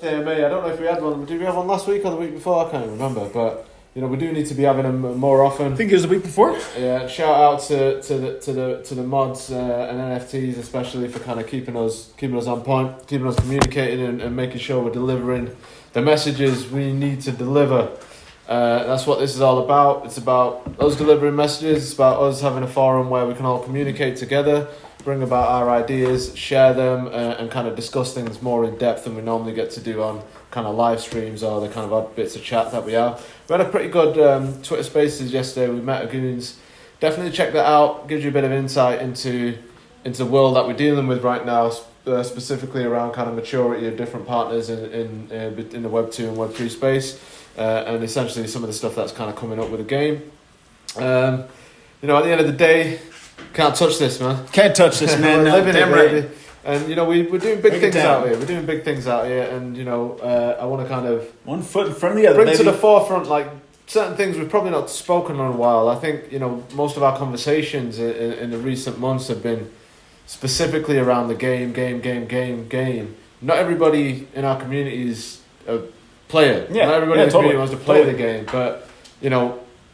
Yeah, mate, I don't know if we had one. Did we have one last week or the week before? I can't remember. But we do need to be having them more often. I think it was the week before. Yeah, shout out to the mods and NFTs especially for kind of keeping us on point, keeping us communicating and making sure we're delivering the messages we need to deliver. That's what this is all about. It's about us delivering messages. It's about us having a forum where we can all communicate together, bring about our ideas, share them, and kind of discuss things more in depth than we normally get to do on kind of live streams or the kind of odd bits of chat that we have. We had a pretty good Twitter Spaces yesterday. We met Goons. Definitely check that out. Gives you a bit of insight into the world that we're dealing with right now, specifically around kind of maturity of different partners in the Web 2 and Web 3 space, and essentially some of the stuff that's kind of coming up with the game. At the end of the day, can't touch this, man. Can't touch this, man. We're living Damn it, right. baby. And we're doing big Break it things down. out here. We're doing big things out here, and I want to kind of One foot in front of the other. bring baby. to the forefront like certain things we've probably not spoken on a while. I think most of our conversations in the recent months have been specifically around the game. Not everybody in our community is a player. Yeah, Not everybody yeah, in the community totally, wants to play totally. the game, but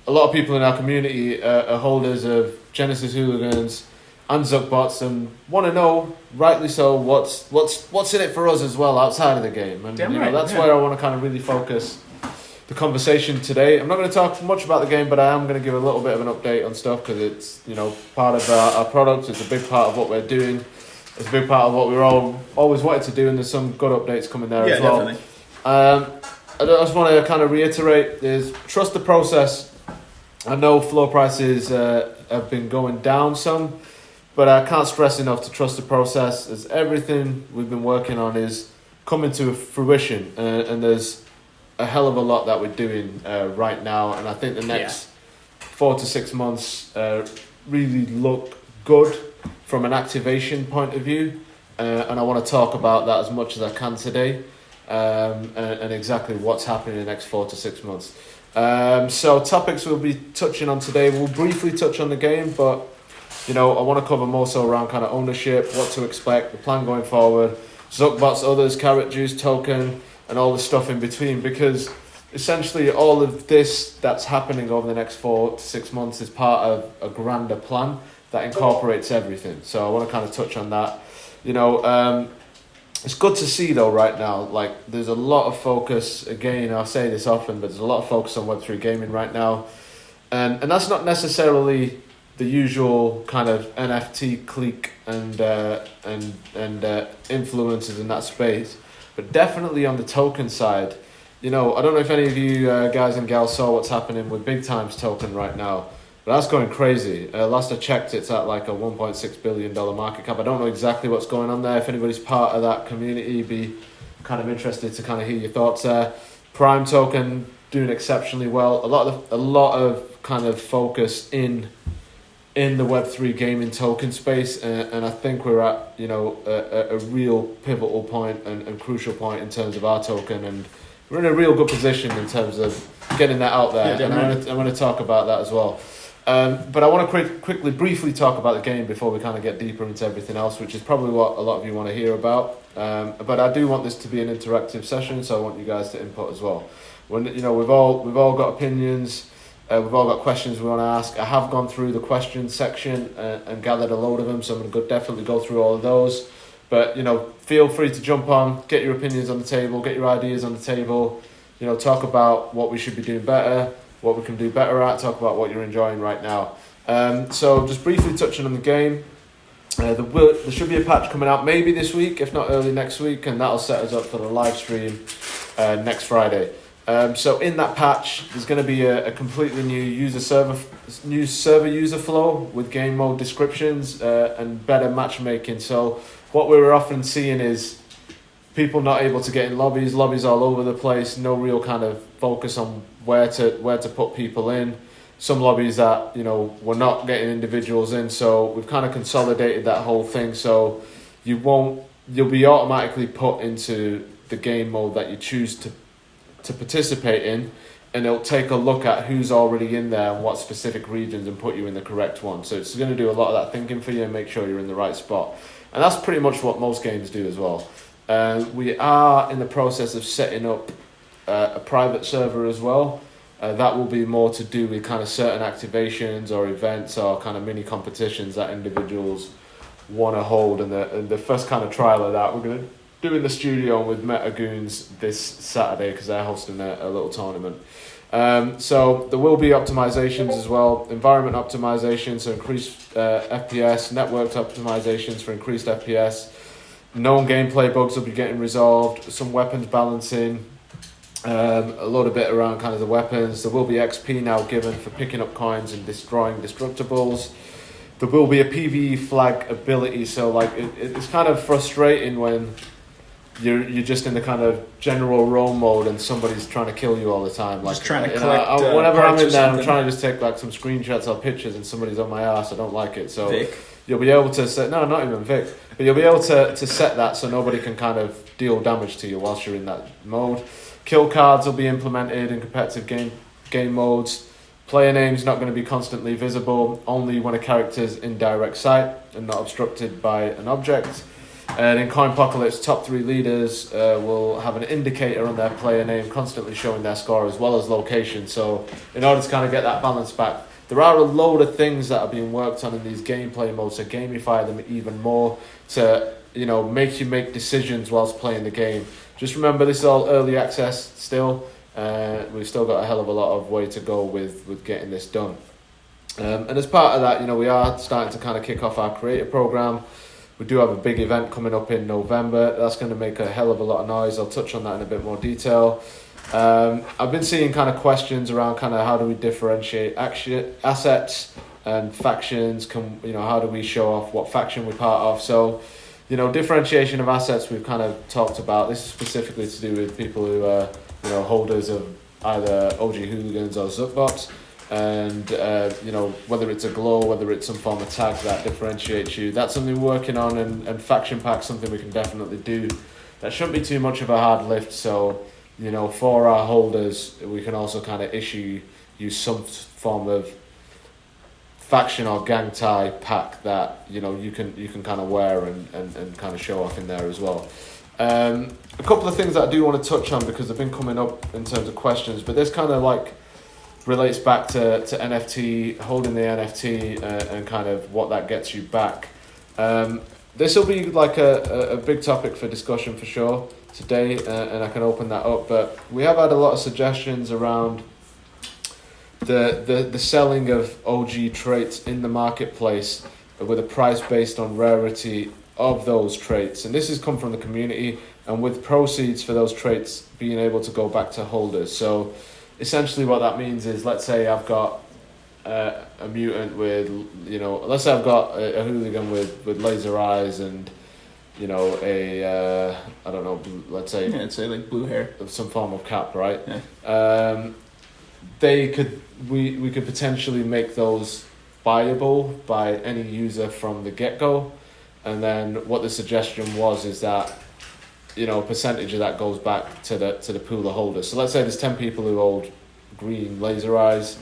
a lot of people in our community are holders of Genesis Hooligans and Zuckbots and want to know, rightly so, what's in it for us as well outside of the game. And Damn right, that's yeah. where I want to kind of really focus the conversation today. I'm not going to talk much about the game, but I am going to give a little bit of an update on stuff because it's part of our product. It's a big part of what we're doing. It's a big part of what we're always wanted to do, and there's some good updates coming there as well. Definitely. I just want to kind of reiterate: is trust the process. I know floor prices have been going down some, but I can't stress enough to trust the process, as everything we've been working on is coming to fruition, and there's a hell of a lot that we're doing right now, and I think the next 4 to 6 months really look good from an activation point of view, and I want to talk about that as much as I can today, and exactly what's happening in the next 4 to 6 months. So topics we'll be touching on today, we'll briefly touch on the game, but I want to cover more so around kind of ownership, what to expect, the plan going forward, Zuckbots, others, Carrot Juice, Token, and all the stuff in between, because essentially all of this that's happening over the next 4 to 6 months is part of a grander plan that incorporates everything. So I want to kind of touch on that. It's good to see though right now, like there's a lot of focus, again, I say this often, but there's a lot of focus on Web3 gaming right now. And that's not necessarily the usual kind of NFT clique and influencers in that space, but definitely on the token side. I don't know if any of you guys and gals saw what's happening with Big Times Token right now, but that's going crazy. Last I checked, it's at like a $1.6 billion market cap. I don't know exactly what's going on there. If anybody's part of that community, be kind of interested to kind of hear your thoughts there. Prime Token doing exceptionally well. A lot of kind of focus in the Web3 gaming token space, and I think we're at a real pivotal point and crucial point in terms of our token, and we're in a real good position in terms of getting that out there. Yeah, and I'm going to talk about that as well. But I want to briefly talk about the game before we kind of get deeper into everything else, which is probably what a lot of you want to hear about. But I do want this to be an interactive session, so I want you guys to input as well. When we've all got opinions. We've all got questions we want to ask. I have gone through the questions section and gathered a load of them, so I'm going to definitely go through all of those. But, feel free to jump on, get your opinions on the table, get your ideas on the table, talk about what we should be doing better, what we can do better at, talk about what you're enjoying right now. So just briefly touching on the game, there should be a patch coming out maybe this week, if not early next week, and that'll set us up for the live stream next Friday. So in that patch, there's going to be a completely new server user flow with game mode descriptions and better matchmaking. So what we were often seeing is people not able to get in lobbies all over the place, no real kind of focus on where to put people in. Some lobbies that we're not getting individuals in, so we've kind of consolidated that whole thing. So you'll be automatically put into the game mode that you choose to participate in, and it'll take a look at who's already in there and what specific regions and put you in the correct one. So it's going to do a lot of that thinking for you and make sure you're in the right spot. And that's pretty much what most games do as well. We are in the process of setting up a private server as well. That will be more to do with kind of certain activations or events or kind of mini competitions that individuals want to hold. And the first kind of trial of that we're going to do in the studio with Metagoons this Saturday because they're hosting a little tournament. So there will be optimizations as well, environment optimizations, so increased FPS, networked optimizations for increased FPS. Known gameplay bugs will be getting resolved, some weapons balancing, a lot of bit around kind of the weapons. There will be XP now given for picking up coins and destroying destructibles. There will be a PvE flag ability, so like it's kind of frustrating when you're just in the kind of general roam mode and somebody's trying to kill you all the time. Like just trying to you collect know, whenever I'm parts in or there, I'm something. trying to just take like some screenshots or pictures and somebody's on my ass. I don't like it. So Vic. you'll be able to set, no, not even Vic, but you'll be able to set that so nobody can kind of deal damage to you whilst you're in that mode. Kill cards will be implemented in competitive game modes. Player name's not going to be constantly visible, only when a character's in direct sight and not obstructed by an object. And in Coinpocalypse, top 3 leaders will have an indicator on their player name constantly showing their score as well as location. So in order to kind of get that balance back, there are a load of things that are being worked on in these gameplay modes to gamify them even more, to make you make decisions whilst playing the game. Just remember, this is all early access still. We've still got a hell of a lot of way to go with getting this done. And as part of that, we are starting to kind of kick off our creator program. We do have a big event coming up in November. That's going to make a hell of a lot of noise. I'll touch on that in a bit more detail. I've been seeing kind of questions around kind of how do we differentiate assets and factions. How do we show off what faction we're part of? So, differentiation of assets we've kind of talked about. This is specifically to do with people who are holders of either OG Hooligans or Zuckbox. And whether it's a glow, whether it's some form of tag that differentiates you, that's something we're working on, and faction packs something we can definitely do. That shouldn't be too much of a hard lift. So for our holders, we can also kind of issue you some form of faction or gang tie pack that you can kind of wear and kind of show off in there as well. A couple of things that I do want to touch on because they've been coming up in terms of questions, but this kind of like relates back to NFT, holding the NFT and kind of what that gets you back. This will be like a big topic for discussion for sure today, and I can open that up. But we have had a lot of suggestions around the selling of OG traits in the marketplace with a price based on rarity of those traits. And this has come from the community, and with proceeds for those traits being able to go back to holders. So essentially what that means is, let's say I've got a mutant with, let's say I've got a hooligan with laser eyes and, I don't know, let's say... Yeah, I'd say like blue hair. Some form of cap, right? Yeah. We could potentially make those buyable by any user from the get-go. And then what the suggestion was is that, a percentage of that goes back to the pool of holders. So let's say there's 10 people who hold green laser eyes,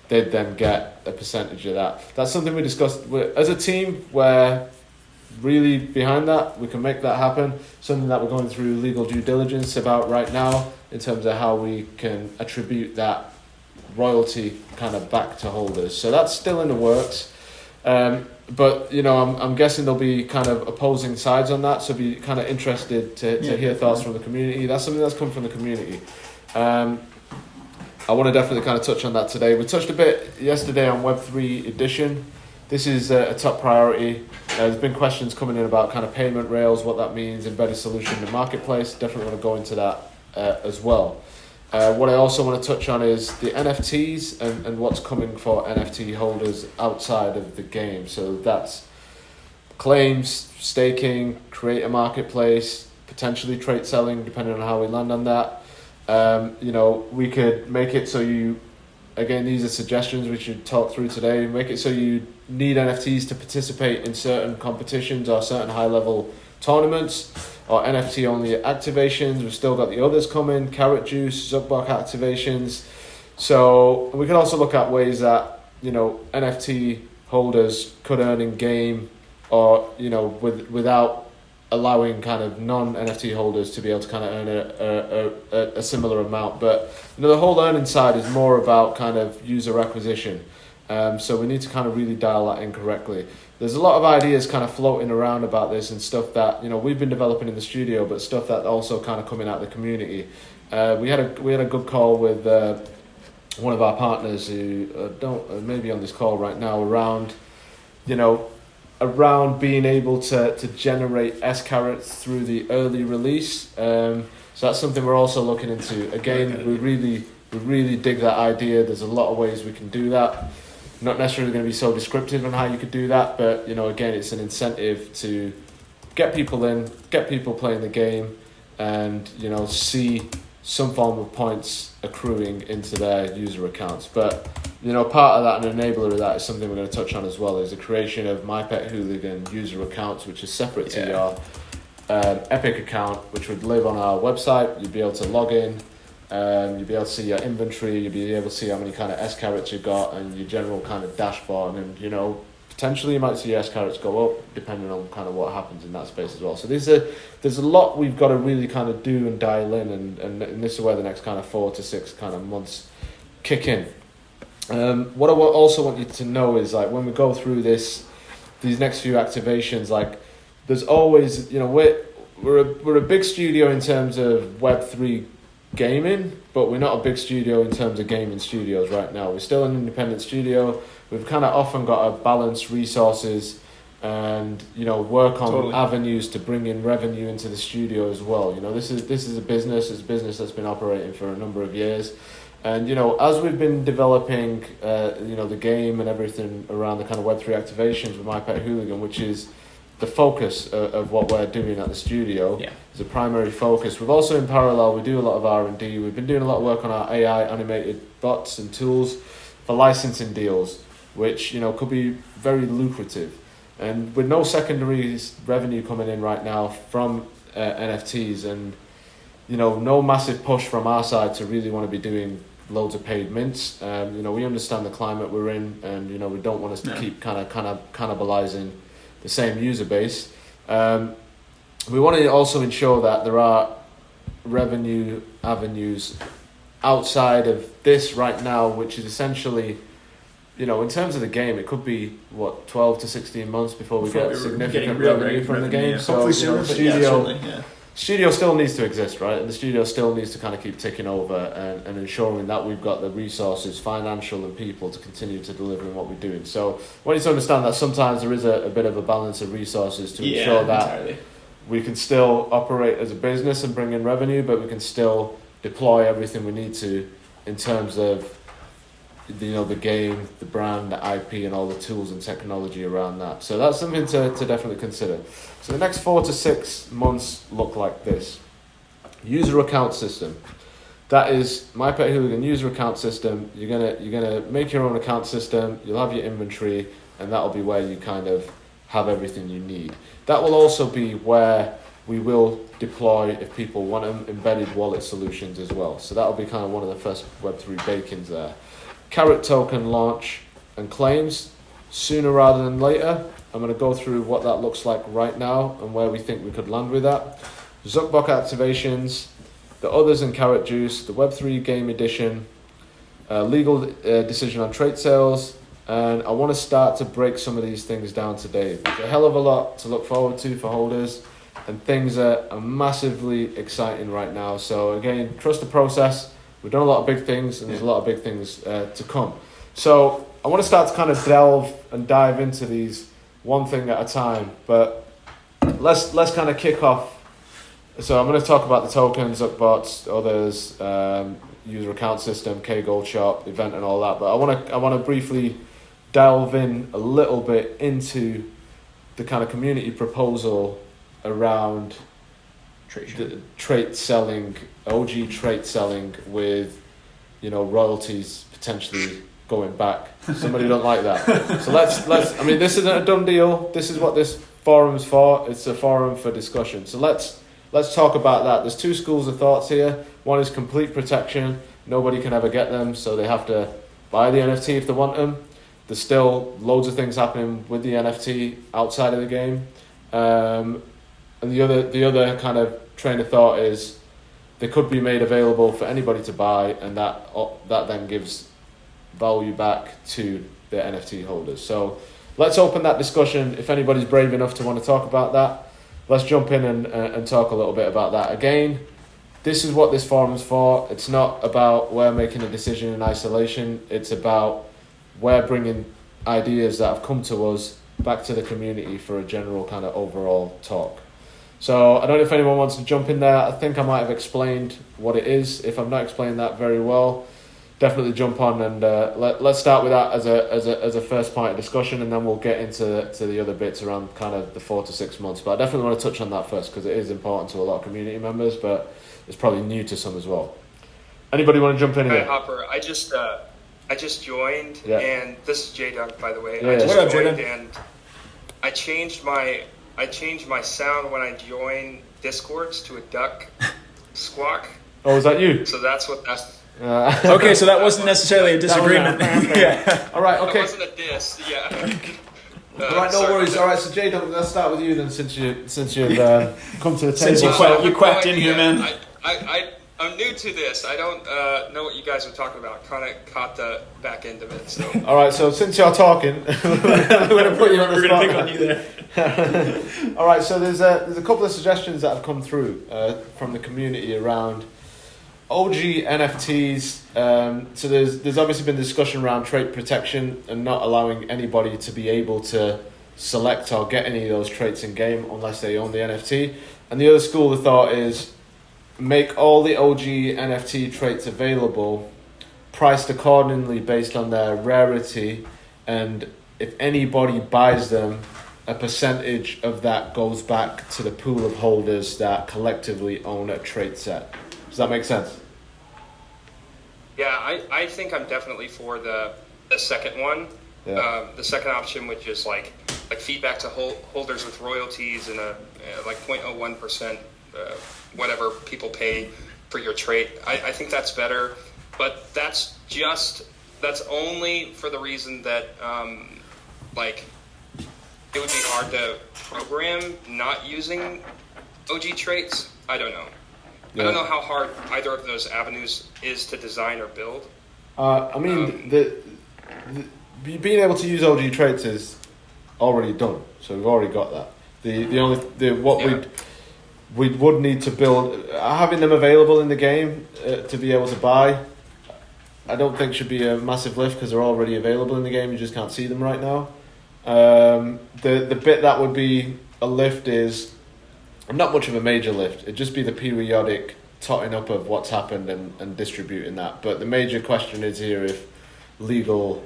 they'd then get a percentage of that. That's something we discussed as a team. We're really behind that. We can make that happen. Something that we're going through legal due diligence about right now in terms of how we can attribute that royalty kind of back to holders. So that's still in the works. But I'm guessing there'll be kind of opposing sides on that, so be kind of interested to hear thoughts from the community. That's something that's come from the community. I want to definitely kind of touch on that today. We touched a bit yesterday on Web3 Edition. This is a top priority. There's been questions coming in about kind of payment rails, what that means, embedded solution in the marketplace. Definitely want to go into that as well. What I also want to touch on is the NFTs and what's coming for NFT holders outside of the game. So that's claims, staking, create a marketplace, potentially trait selling, depending on how we land on that. We could make it so again, these are suggestions we should talk through today, make it so you need NFTs to participate in certain competitions or certain high-level tournaments, or NFT only activations. We've still got the others coming, Carrot Juice, Zuckbot activations. So we can also look at ways that, NFT holders could earn in game or, without allowing kind of non-NFT holders to be able to kind of earn a similar amount. But the whole earning side is more about kind of user acquisition. So we need to kind of really dial that in correctly. There's a lot of ideas kind of floating around about this and stuff that we've been developing in the studio, but stuff that also kind of coming out of the community. We had a good call with one of our partners who maybe on this call right now around being able to generate S-carrots through the early release. So that's something we're also looking into. Again, we really dig that idea. There's a lot of ways we can do that. Not necessarily going to be so descriptive on how you could do that, but again, it's an incentive to get people in, get people playing the game, and see some form of points accruing into their user accounts. But part of that, an enabler of that, is something we're going to touch on as well, is the creation of My Pet Hooligan user accounts, which is separate to your Epic account, which would live on our website. You'd be able to log in, you'd be able to see your inventory, you'd be able to see how many kind of S-carrots you've got, and your general kind of dashboard, and potentially you might see your S-carrots go up depending on kind of what happens in that space as well. So there's a lot we've got to really kind of do and dial in, and this is where the next kind of 4 to 6 kind of months kick in. What I also want you to know is, like, when we go through these next few activations, like, there's always, we're a big studio in terms of Web3 gaming, but we're not a big studio in terms of gaming studios right now. We're still an independent studio. We've kind of often got to balance resources and work on avenues to bring in revenue into the studio as well. This is a business. It's a business that's been operating for a number of years. And as we've been developing the game and everything around the kind of Web3 activations with My Pet Hooligan, which is the focus of what we're doing at the studio, is a primary focus. We've also, in parallel, we do a lot of R&D. We've been doing a lot of work on our AI animated bots and tools for licensing deals, which could be very lucrative. And with no secondary revenue coming in right now from NFTs, and no massive push from our side to really want to be doing loads of paid mints. We understand the climate we're in, and we don't want us to keep kind of cannibalizing the same user base. We want to also ensure that there are revenue avenues outside of this right now, which is essentially, in terms of the game, it could be 12 to 16 months before we get significant revenue from the game. Yeah. So hopefully sooner, studio still needs to exist, right? And the studio still needs to kind of keep ticking over and ensuring that we've got the resources, financial and people, to continue to deliver what we're doing. So we need to understand that sometimes there is a bit of a balance of resources to ensure that we can still operate as a business and bring in revenue, but we can still deploy everything we need to in terms of the game, the brand, the IP, and all the tools and technology around that. So that's something to definitely consider. So the next 4 to 6 months look like this. User account system. That is My Pet Hooligan user account system. You're gonna make your own account system. You'll have your inventory, and that'll be where you kind of have everything you need. That will also be where we will deploy, if people want them, embedded wallet solutions as well. So that'll be kind of one of the first Web3 bake-ins there. Carrot token launch and claims sooner rather than later. I'm going to go through what that looks like right now and where we think we could land with that. Zuckbox activations, the others in Carrot Juice, the Web3 game edition, legal decision on trait sales, and I want to start to break some of these things down today. There's a hell of a lot to look forward to for holders, and things are massively exciting right now. So again, trust the process. We've done a lot of big things, and there's a lot of big things to come. So I want to start to kind of delve and dive into these one thing at a time. But let's kind of kick off. So I'm going to talk about the tokens, Zuckbots, others, user account system, K-Gold Shop, event, and all that. But I want to briefly delve in a little bit into the kind of community proposal around trait selling, OG trait selling with, royalties potentially going back. Somebody don't like that. So let's. I mean, this isn't a done deal. This is what this forum's for. It's a forum for discussion. So let's talk about that. There's 2 schools of thoughts here. One is complete protection. Nobody can ever get them, so they have to buy the NFT if they want them. There's still loads of things happening with the NFT outside of the game. And the other kind of train of thought is they could be made available for anybody to buy, and that then gives value back to the NFT holders. So let's open that discussion. If anybody's brave enough to want to talk about that, let's jump in and talk a little bit about that. Again, this is what this forum's for. It's not about we're making a decision in isolation. It's about we're bringing ideas that have come to us back to the community for a general kind of overall talk. So I don't know if anyone wants to jump in there. I think I might have explained what it is. If I've not explained that very well, definitely jump on and let's start with that as a first point of discussion, and then we'll get into the other bits around kind of the 4 to 6 months. But I definitely want to touch on that first because it is important to a lot of community members, but it's probably new to some as well. Anybody want to jump in here? Hi, Hopper. I just joined, and this is J-Dunk, by the way. Yeah. I just What up, joined, J-Dunk? and I changed my sound when I join Discords to a duck squawk. Oh, is that you? So that's what that's. Okay, so that wasn't necessarily a disagreement. Yeah. All right, That okay. wasn't a diss. Yeah. All right, no sorry. worries. All right, so J-Dunk, let's start with you then, since you've come to the table. Since you quacked in here, man. I'm new to this. I don't know what you guys are talking about. Kind of caught the back end of it. So. All right, so since you're talking, we're going to put you on the We're spot. going to pick on you there. All right, so there's a couple of suggestions that have come through from the community around OG NFTs. So there's obviously been discussion around trait protection and not allowing anybody to be able to select or get any of those traits in game unless they own the NFT. And the other school of thought is make all the OG NFT traits available, priced accordingly based on their rarity, and if anybody buys them, a percentage of that goes back to the pool of holders that collectively own a trait set. Does that make sense? Yeah, I think I'm definitely for the second one. Yeah. The second option, which is like feedback to holders with royalties and like 0.01%, whatever people pay for your trait. I think that's better, but that's only for the reason that like it would be hard to program not using OG traits. I don't know. Yeah. I don't know how hard either of those avenues is to design or build. I mean, the being able to use OG traits is already done, so we've already got that. We would need to build having them available in the game to be able to buy. I don't think should be a massive lift because they're already available in the game. You just can't see them right now. The bit that would be a lift is not much of a major lift. It'd just be the periodic totting up of what's happened and distributing that. But the major question is here if legal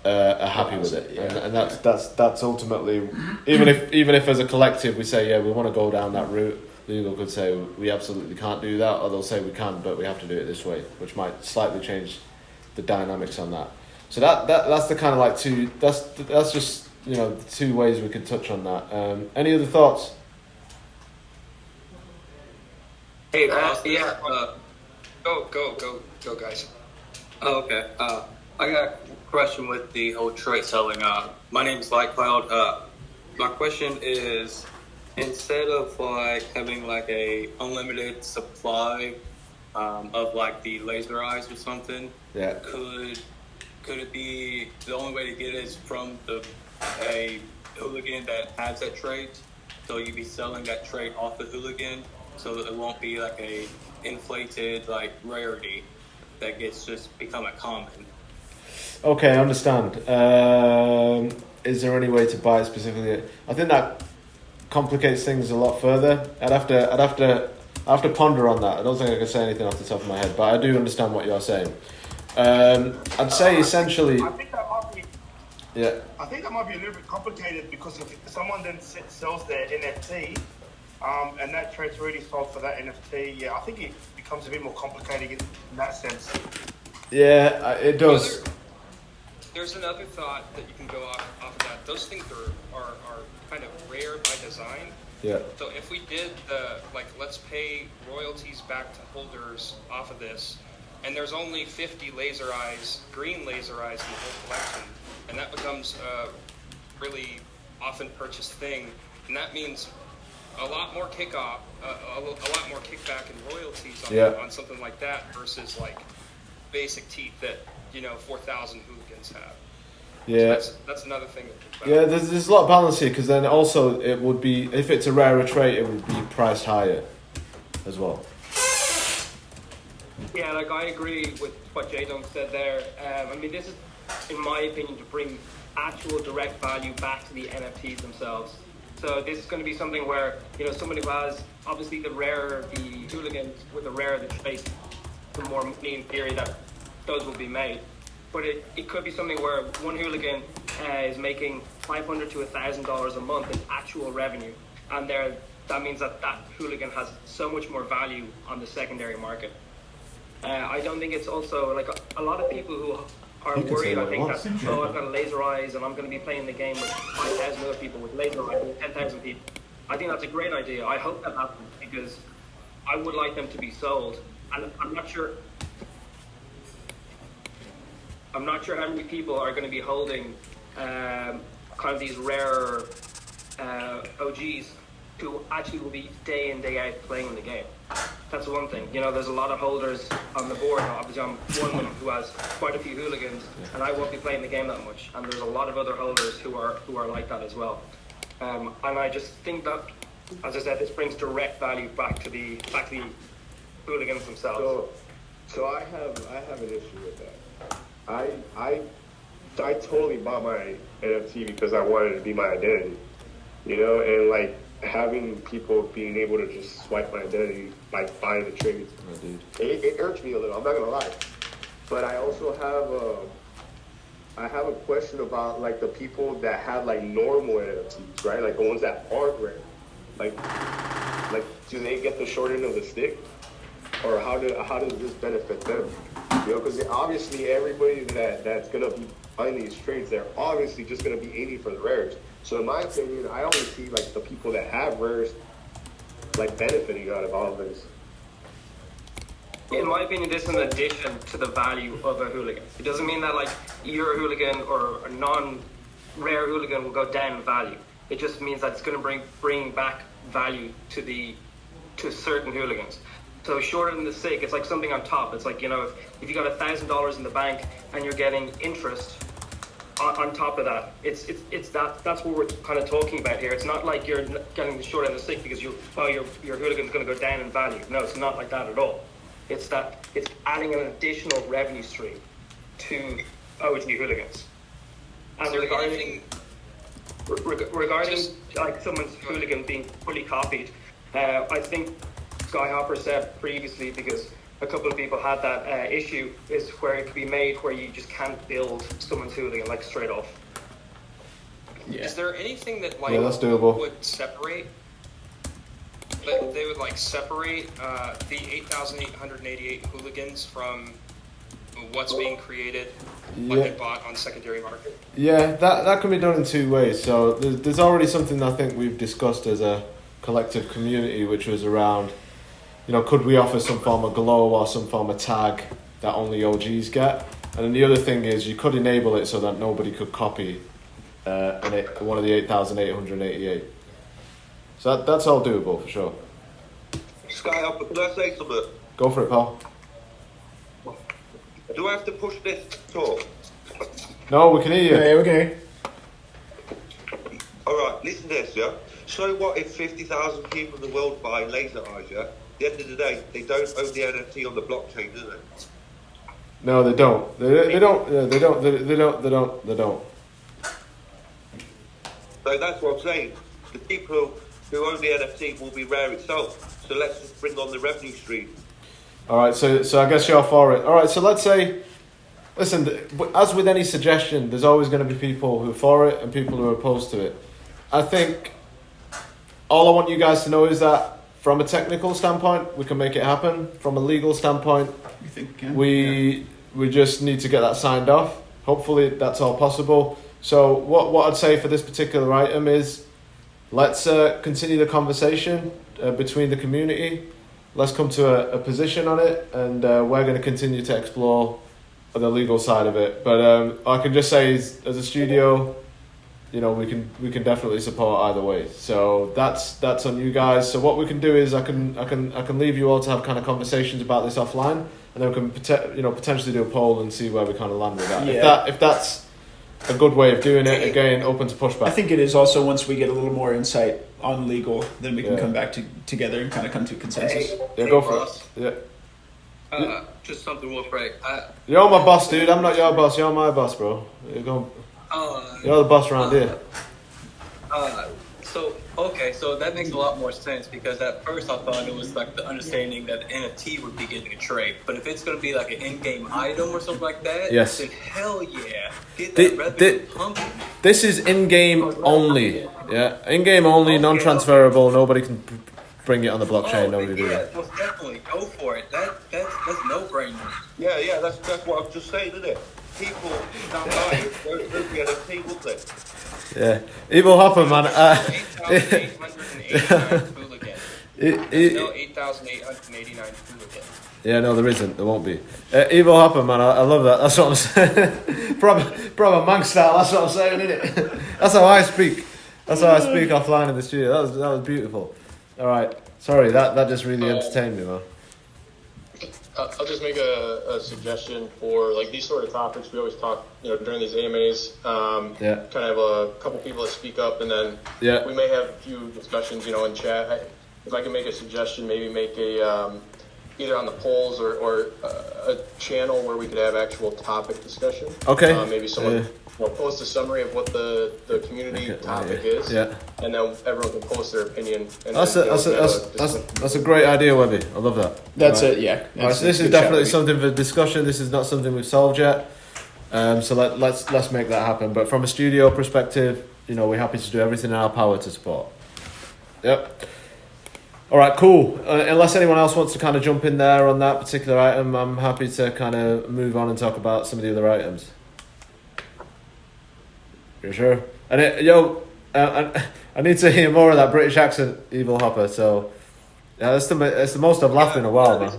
are happy with it, and that's ultimately even if as a collective we say we want to go down that route. Legal could say we absolutely can't do that, or they'll say we can, but we have to do it this way, which might slightly change the dynamics on that. So that's the kind of like two. That's just the two ways we could touch on that. Any other thoughts? Hey, go, guys. Oh, okay. I got a question with the whole trait selling. My name is Lightcloud. My question is, instead of like having like a unlimited supply of like the laser eyes or something, could it be the only way to get it is from a hooligan that has that trait? So you'd be selling that trait off the hooligan, so that it won't be like a inflated like rarity that gets just become a common. Okay, I understand. Is there any way to buy it specifically? I think that complicates things a lot further. I'd have to ponder on that. I don't think I can say anything off the top of my head, but I do understand what you're saying. I'd say essentially. I think that might be. Yeah. I think that might be a little bit complicated because if someone then sells their NFT, and that trade's already sold for that NFT, I think it becomes a bit more complicated in that sense. Yeah, it does. There's another thought that you can go off of that. Those things are kind of rare by design. Yeah. So if we did let's pay royalties back to holders off of this, and there's only 50 laser eyes, green laser eyes in the whole collection, and that becomes a really often purchased thing, and that means a lot more kickoff, a lot more kickback and royalties on something like that versus like basic teeth that 4,000 hooligans have. Yeah, so that's another thing. Yeah, there's a lot of balance here because then also it would be, if it's a rarer trait, it would be priced higher as well. Yeah, like I agree with what Jadon said there. I mean, this is, in my opinion, to bring actual direct value back to the NFTs themselves. So this is going to be something where, somebody who has, obviously the rarer the hooligans, with the rarer the trait, the more money in theory that those will be made. But it could be something where one hooligan is making $500 to $1,000 a month in actual revenue. And that means that hooligan has so much more value on the secondary market. I don't think it's also, like, a lot of people who are worried, I think, that, I've got laser eyes and I'm going to be playing the game with 5,000 other people with laser eyes, with 10,000 people. I think that's a great idea. I hope that happens because I would like them to be sold. And I'm not sure how many people are going to be holding kind of these rare OGs who actually will be day in, day out playing the game. That's one thing. There's a lot of holders on the board. Obviously, I'm one who has quite a few hooligans, and I won't be playing the game that much. And there's a lot of other holders who are like that as well. And I just think that, as I said, this brings direct value back to the hooligans themselves. So I have an issue with that. I totally bought my NFT because I wanted it to be my identity, and like having people being able to just swipe my identity, like buying the trades, it irks me a little. I'm not gonna lie, but I also have a question about like the people that have like normal NFTs, right? Like the ones that aren't rare, like do they get the short end of the stick, or how does this benefit them? Because obviously everybody that's gonna be buying these trades, they're obviously just gonna be aiming for the rares. So in my opinion, I only see like the people that have rares like benefiting out of all of this. In my opinion, this is an addition to the value of a hooligan. It doesn't mean that like you're a hooligan or a non-rare hooligan will go down in value. It just means that it's going to bring back value to certain hooligans. So shorter than the stick, it's like something on top. It's like, if you got $1,000 in the bank and you're getting interest on top of that, that's what we're kind of talking about here. It's not like you're getting the short end of the stick because your hooligan's going to go down in value. No, it's not like that at all. It's adding an additional revenue stream to OG hooligans. And regarding like someone's hooligan being fully copied, I think Skyhopper said previously, because a couple of people had that issue, is where it could be made where you just can't build someone's hooligan like straight off. Yeah. Is there anything that like that's doable. would separate? That they would like separate the 8,888 hooligans from what's being created, what they bought on secondary market? Yeah, that can be done in two ways. So there's already something I think we've discussed as a collective community, which was around, could we offer some form of glow or some form of tag that only OGs get? And then the other thing is you could enable it so that nobody could copy one of the 8,888. So that's all doable for sure. Skyhopper, can I say something? Go for it, pal. Do I have to push this to talk? No, we can hear you. Yeah, okay. Alright, listen to this, yeah? So what if 50,000 people in the world buy laser eyes, yeah? At the end of the day, they don't own the NFT on the blockchain, do they? No, they don't. They don't. So that's what I'm saying. The people who own the NFT will be rare itself. So let's just bring on the revenue stream. All right, so I guess you're for it. All right, so let's say, listen, as with any suggestion, there's always going to be people who are for it and people who are opposed to it. I think all I want you guys to know is that from a technical standpoint, we can make it happen. From a legal standpoint, You think you can? we just need to get that signed off. Hopefully that's all possible. So what I'd say for this particular item is, let's continue the conversation between the community. Let's come to a position on it, and we're going to continue to explore the legal side of it. But I can just say, as a studio, we can definitely support either way. So that's on you guys. So what we can do is I can leave you all to have kind of conversations about this offline, and then we can potentially do a poll and see where we kind of land with that. Yeah. If that's a good way of doing it, again, open to pushback. I think it is also once we get a little more insight on legal, then we can come back together and kind of come to a consensus. Yeah, go for it. Yeah. Just something real quick. You're my boss, dude. I'm not your boss. You're my boss, bro. You're the boss around here. So that makes a lot more sense, because at first I thought it was like the understanding that the NFT would be getting a trade, but if it's going to be like an in-game item or something like that, yes, then hell yeah, get that revenue pumping. This is in-game only. Yeah, in-game only, non-transferable. Nobody can bring it on the blockchain. Nobody do that. Most definitely go for it. That's no-brainer. Yeah, that's what I was just saying, isn't it? People that buy it don't be NFT, would they? Yeah, Evil Hopper, man. 8,889 Hooligan. There's no 8,889 Hooligan. Yeah, no, there isn't. There won't be. Evil Hopper, man. I love that. That's what I'm saying. proper monk style. That's what I'm saying, isn't it? That's how I speak. That's how I speak offline in the studio. That was beautiful. All right. Sorry, that just really entertained me, man. I'll just make a suggestion for like these sort of topics. We always talk, during these AMAs. Kind of a couple people that speak up, and then we may have a few discussions, in chat. If I can make a suggestion, maybe make a either on the polls or a channel where we could have actual topic discussion. Okay. Maybe someone post a summary of what the community topic is. Yeah. And then everyone can post their opinion. And that's a great idea, Webby. I love that. That's it. Yeah. Right, so this is definitely something for discussion. This is not something we've solved yet. So let's make that happen. But from a studio perspective, we're happy to do everything in our power to support. Yep. All right, cool. Unless anyone else wants to kind of jump in there on that particular item, I'm happy to kind of move on and talk about some of the other items. You sure? And I need to hear more of that British accent, Evil Hopper. So, it's the most I've laughed in a while, man.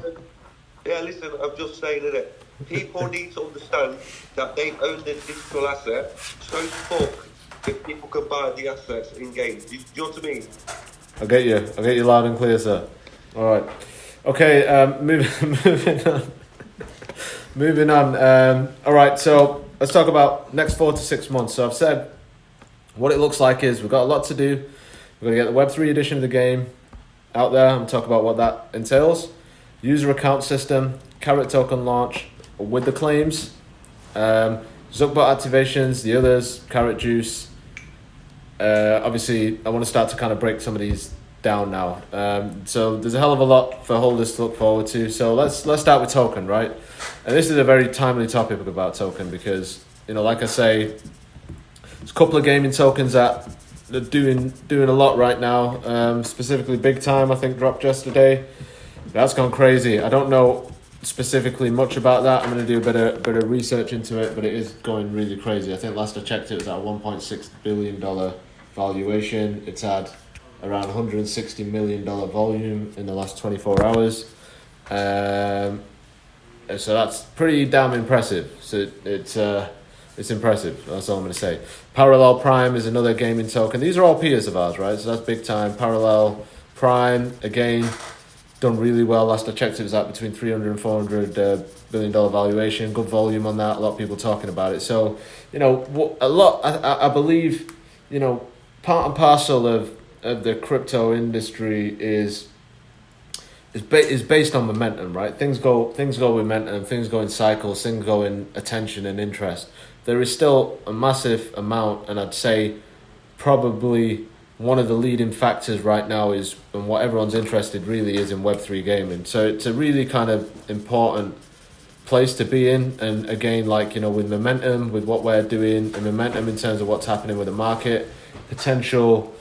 Yeah, listen, I'm just saying that people need to understand that they own the digital asset. So fuck if people can buy the assets in games. Do you know what I mean? I get you loud and clear, sir. All right. Okay, moving on. All right, so let's talk about next 4 to 6 months. So I've said what it looks like is we've got a lot to do. We're going to get the Web3 edition of the game out there and talk about what that entails. User account system, Carrot token launch with the claims, Zuckbot activations, the others, Carrot Juice. Obviously, I want to start to kind of break some of these down now. So there's a hell of a lot for holders to look forward to. So let's start with token, right? And this is a very timely topic about token because, like I say, there's a couple of gaming tokens that are doing a lot right now. Specifically, Big Time, I think, dropped yesterday. That's gone crazy. I don't know specifically much about that. I'm going to do a bit of research into it, but it is going really crazy. I think last I checked it was at a $1.6 billion valuation. It's had around $160 million volume in the last 24 hours. So that's pretty damn impressive. So it's impressive. That's all I'm going to say. Parallel Prime is another gaming token. These are all peers of ours, right? So that's Big Time. Parallel Prime, again, done really well. Last I checked, it was at between 300 and 400 billion dollar valuation. Good volume on that. A lot of people talking about it. So, a lot. I believe, part and parcel of the crypto industry is based on momentum, right? Things go with momentum. Things go in cycles. Things go in attention and interest. There is still a massive amount, and I'd say probably one of the leading factors right now is, and what everyone's interested really is in Web3 gaming. So it's a really kind of important place to be in. And again, with momentum, with what we're doing, and momentum in terms of what's happening with the market, potential,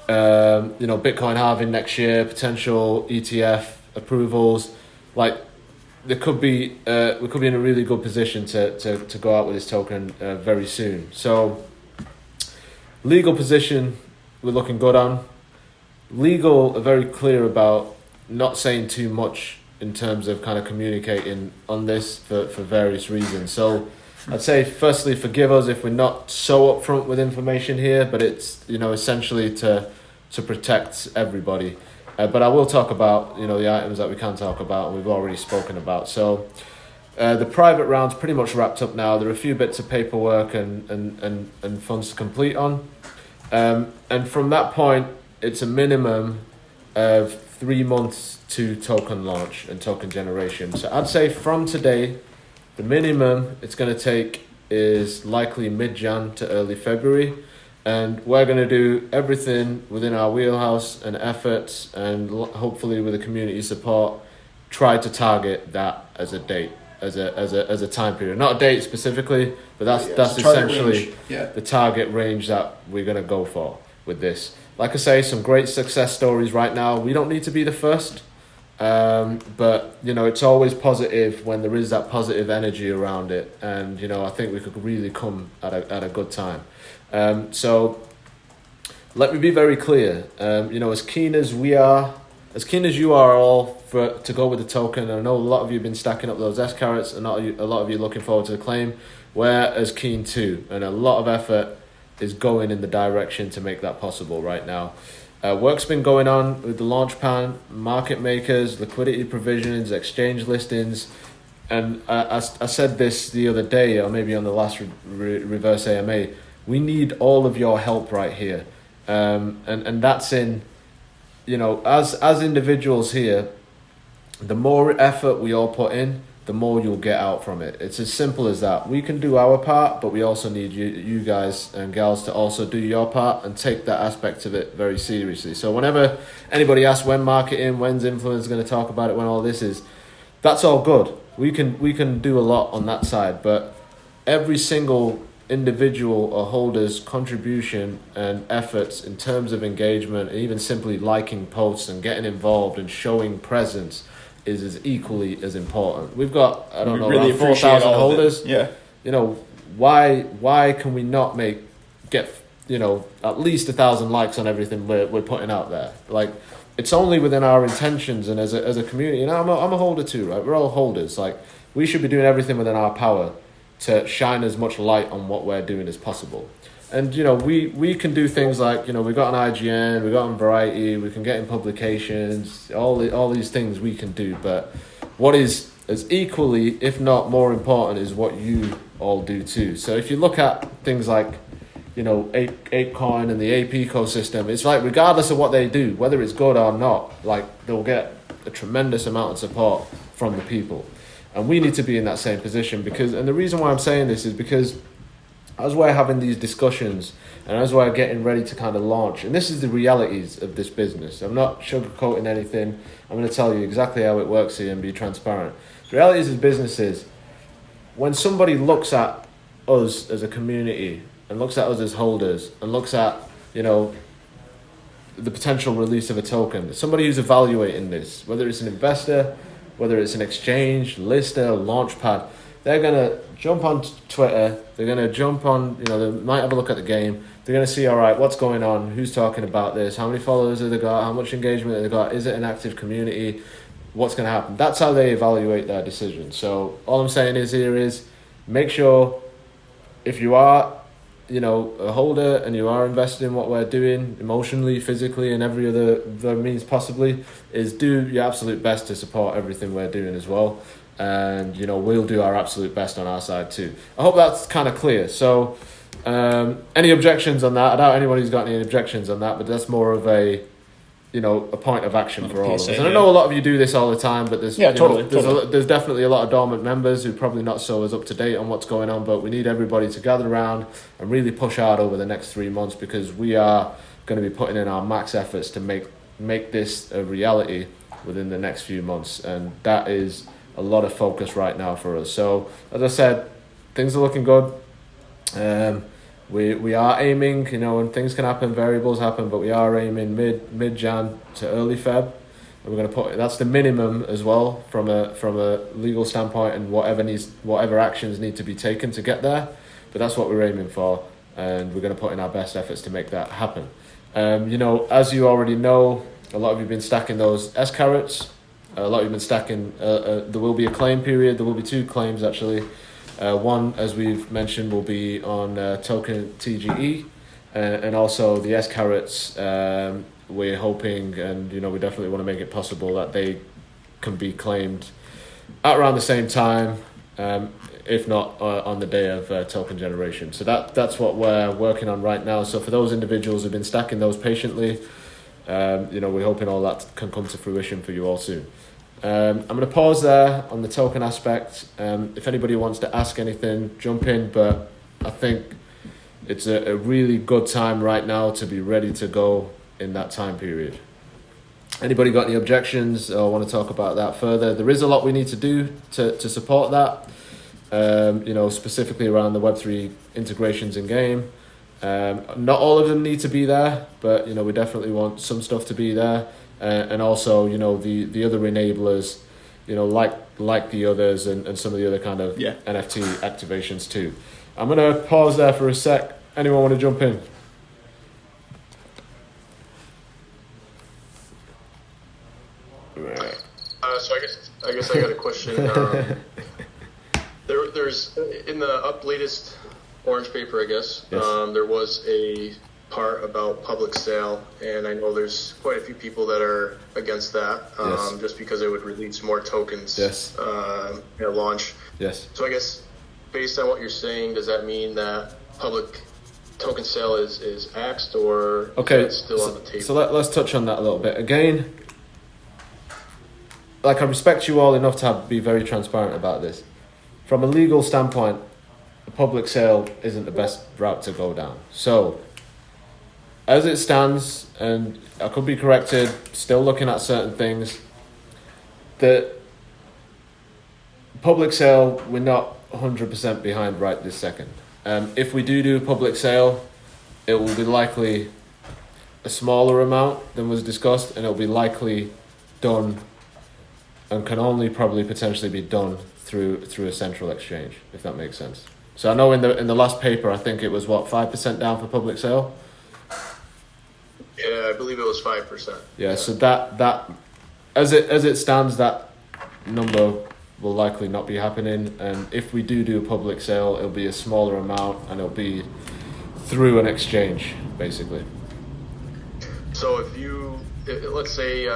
Bitcoin halving next year, potential ETF approvals, we could be in a really good position to go out with this token very soon. So legal position, we're looking good on. Legal are very clear about not saying too much in terms of kind of communicating on this for various reasons. So I'd say firstly, forgive us if we're not so upfront with information here, but it's, you know, essentially to protect everybody. But I will talk about, you know, the items that we can talk about and we've already spoken about. So the private round's pretty much wrapped up now. There are a few bits of paperwork and funds to complete on. And from that point, it's a minimum of 3 months to token launch and token generation. So I'd say from today, the minimum it's going to take is likely mid-Jan to early February. And we're going to do everything within our wheelhouse and efforts, and hopefully with the community support, try to target that as a date, as a time period. Not a date specifically, but that's essentially the target range that we're going to go for with this. Like I say, some great success stories right now. We don't need to be the first, but you know, it's always positive when there is that positive energy around it, and you know, I think we could really come at a good time. So let me be very clear. You know, as keen as you are all to go with the token, I know a lot of you have been stacking up those S carrots, and a lot of you looking forward to the claim. We're as keen too, and a lot of effort is going in the direction to make that possible right now. Work's been going on with the launch pan, market makers, liquidity provisions, exchange listings, and I said this the other day, or maybe on the last reverse AMA. We need all of your help right here, and that's in, you know, as individuals here, the more effort we all put in, the more you'll get out from it. It's as simple as that. We can do our part, but we also need you guys and gals to also do your part and take that aspect of it very seriously. So whenever anybody asks when marketing, when's influence going to talk about it, when all this is, that's all good. We can do a lot on that side, but every single individual or holder's contribution and efforts in terms of engagement, and even simply liking posts and getting involved and showing presence, is as equally as important. We've got, I don't know, really around 4,000 holders. Yeah. You know, why can we not get you know, at least 1,000 likes on everything we're putting out there? Like, it's only within our intentions, and as a community, and I'm a holder too, right? We're all holders. Like, we should be doing everything within our power to shine as much light on what we're doing as possible. And, you know, we can do things like, you know, we got an IGN, we got on Variety, we can get in publications, all these things we can do. But what is as equally, if not more important, is what you all do too. So if you look at things like, you know, ApeCoin and the Ape ecosystem, it's like regardless of what they do, whether it's good or not, like they'll get a tremendous amount of support from the people. And we need to be in that same position and the reason why I'm saying this is because as we're having these discussions and as we're getting ready to kind of launch, and this is the realities of this business. I'm not sugarcoating anything. I'm going to tell you exactly how it works here and be transparent. The realities of business is when somebody looks at us as a community and looks at us as holders and looks at, you know, the potential release of a token, somebody who's evaluating this, whether it's an investor, whether it's an exchange, lister, launchpad, they're going to jump on Twitter, they're going to jump on, you know, they might have a look at the game, they're going to see, all right, what's going on, who's talking about this, how many followers have they got, how much engagement have they got, is it an active community, what's going to happen? That's how they evaluate their decision. So all I'm saying is make sure if you are, you know, a holder and you are invested in what we're doing emotionally, physically, and every other means possibly, is do your absolute best to support everything we're doing as well. And, you know, we'll do our absolute best on our side too. I hope that's kind of clear. So any objections on that? I doubt anybody's got any objections on that, but that's more of a, you know, a point of action for all of us. And I know a lot of you do this all the time, but there's there's definitely a lot of dormant members who probably not so as up to date on what's going on, but we need everybody to gather around and really push hard over the next 3 months, because we are going to be putting in our max efforts to make this a reality within the next few months, and that is a lot of focus right now for us. So as I said, things are looking good. We are aiming, you know, and things can happen, variables happen, but we are aiming mid-Jan to early Feb. And we're going to put, that's the minimum as well from a legal standpoint, and whatever actions need to be taken to get there. But that's what we're aiming for, and we're going to put in our best efforts to make that happen. You know, as you already know, a lot of you have been stacking those S carrots. A lot of you have been stacking. There will be a claim period. There will be 2 claims actually. One, as we've mentioned, will be on token TGE, and also the S carrots. We're hoping, and we definitely want to make it possible that they can be claimed at around the same time, if not on the day of token generation. So that's what we're working on right now. So for those individuals who've been stacking those patiently, we're hoping all that can come to fruition for you all soon. I'm going to pause there on the token aspect. If anybody wants to ask anything, jump in, but I think it's a really good time right now to be ready to go in that time period. Anybody got any objections or want to talk about that further? There is a lot we need to do to support that, specifically around the Web3 integrations in game. Not all of them need to be there, but we definitely want some stuff to be there, and also the other enablers, like the others and some of the other kind of NFT activations too. I'm gonna pause there for a sec. Anyone want to jump in? So I guess I got a question. There's in the latest orange paper, I guess, there was a part about public sale, and I know there's quite a few people that are against that, just because it would release more tokens at launch. Yes. So I guess based on what you're saying, does that mean that public token sale is axed, or is still on the table? So let's touch on that a little bit. Again, I respect you all enough to be very transparent about this. From a legal standpoint, a public sale isn't the best route to go down. So, as it stands, and I could be corrected, still looking at certain things, the public sale, we're not 100% behind right this second. If we do a public sale, it will be likely a smaller amount than was discussed, and it'll be likely done and can only probably potentially be done through a central exchange, if that makes sense. So I know in the last paper, I think it was 5% down for public sale. Yeah, I believe it was 5%. Yeah. So that as it stands, that number will likely not be happening. And if we do a public sale, it'll be a smaller amount, and it'll be through an exchange, basically. So let's say,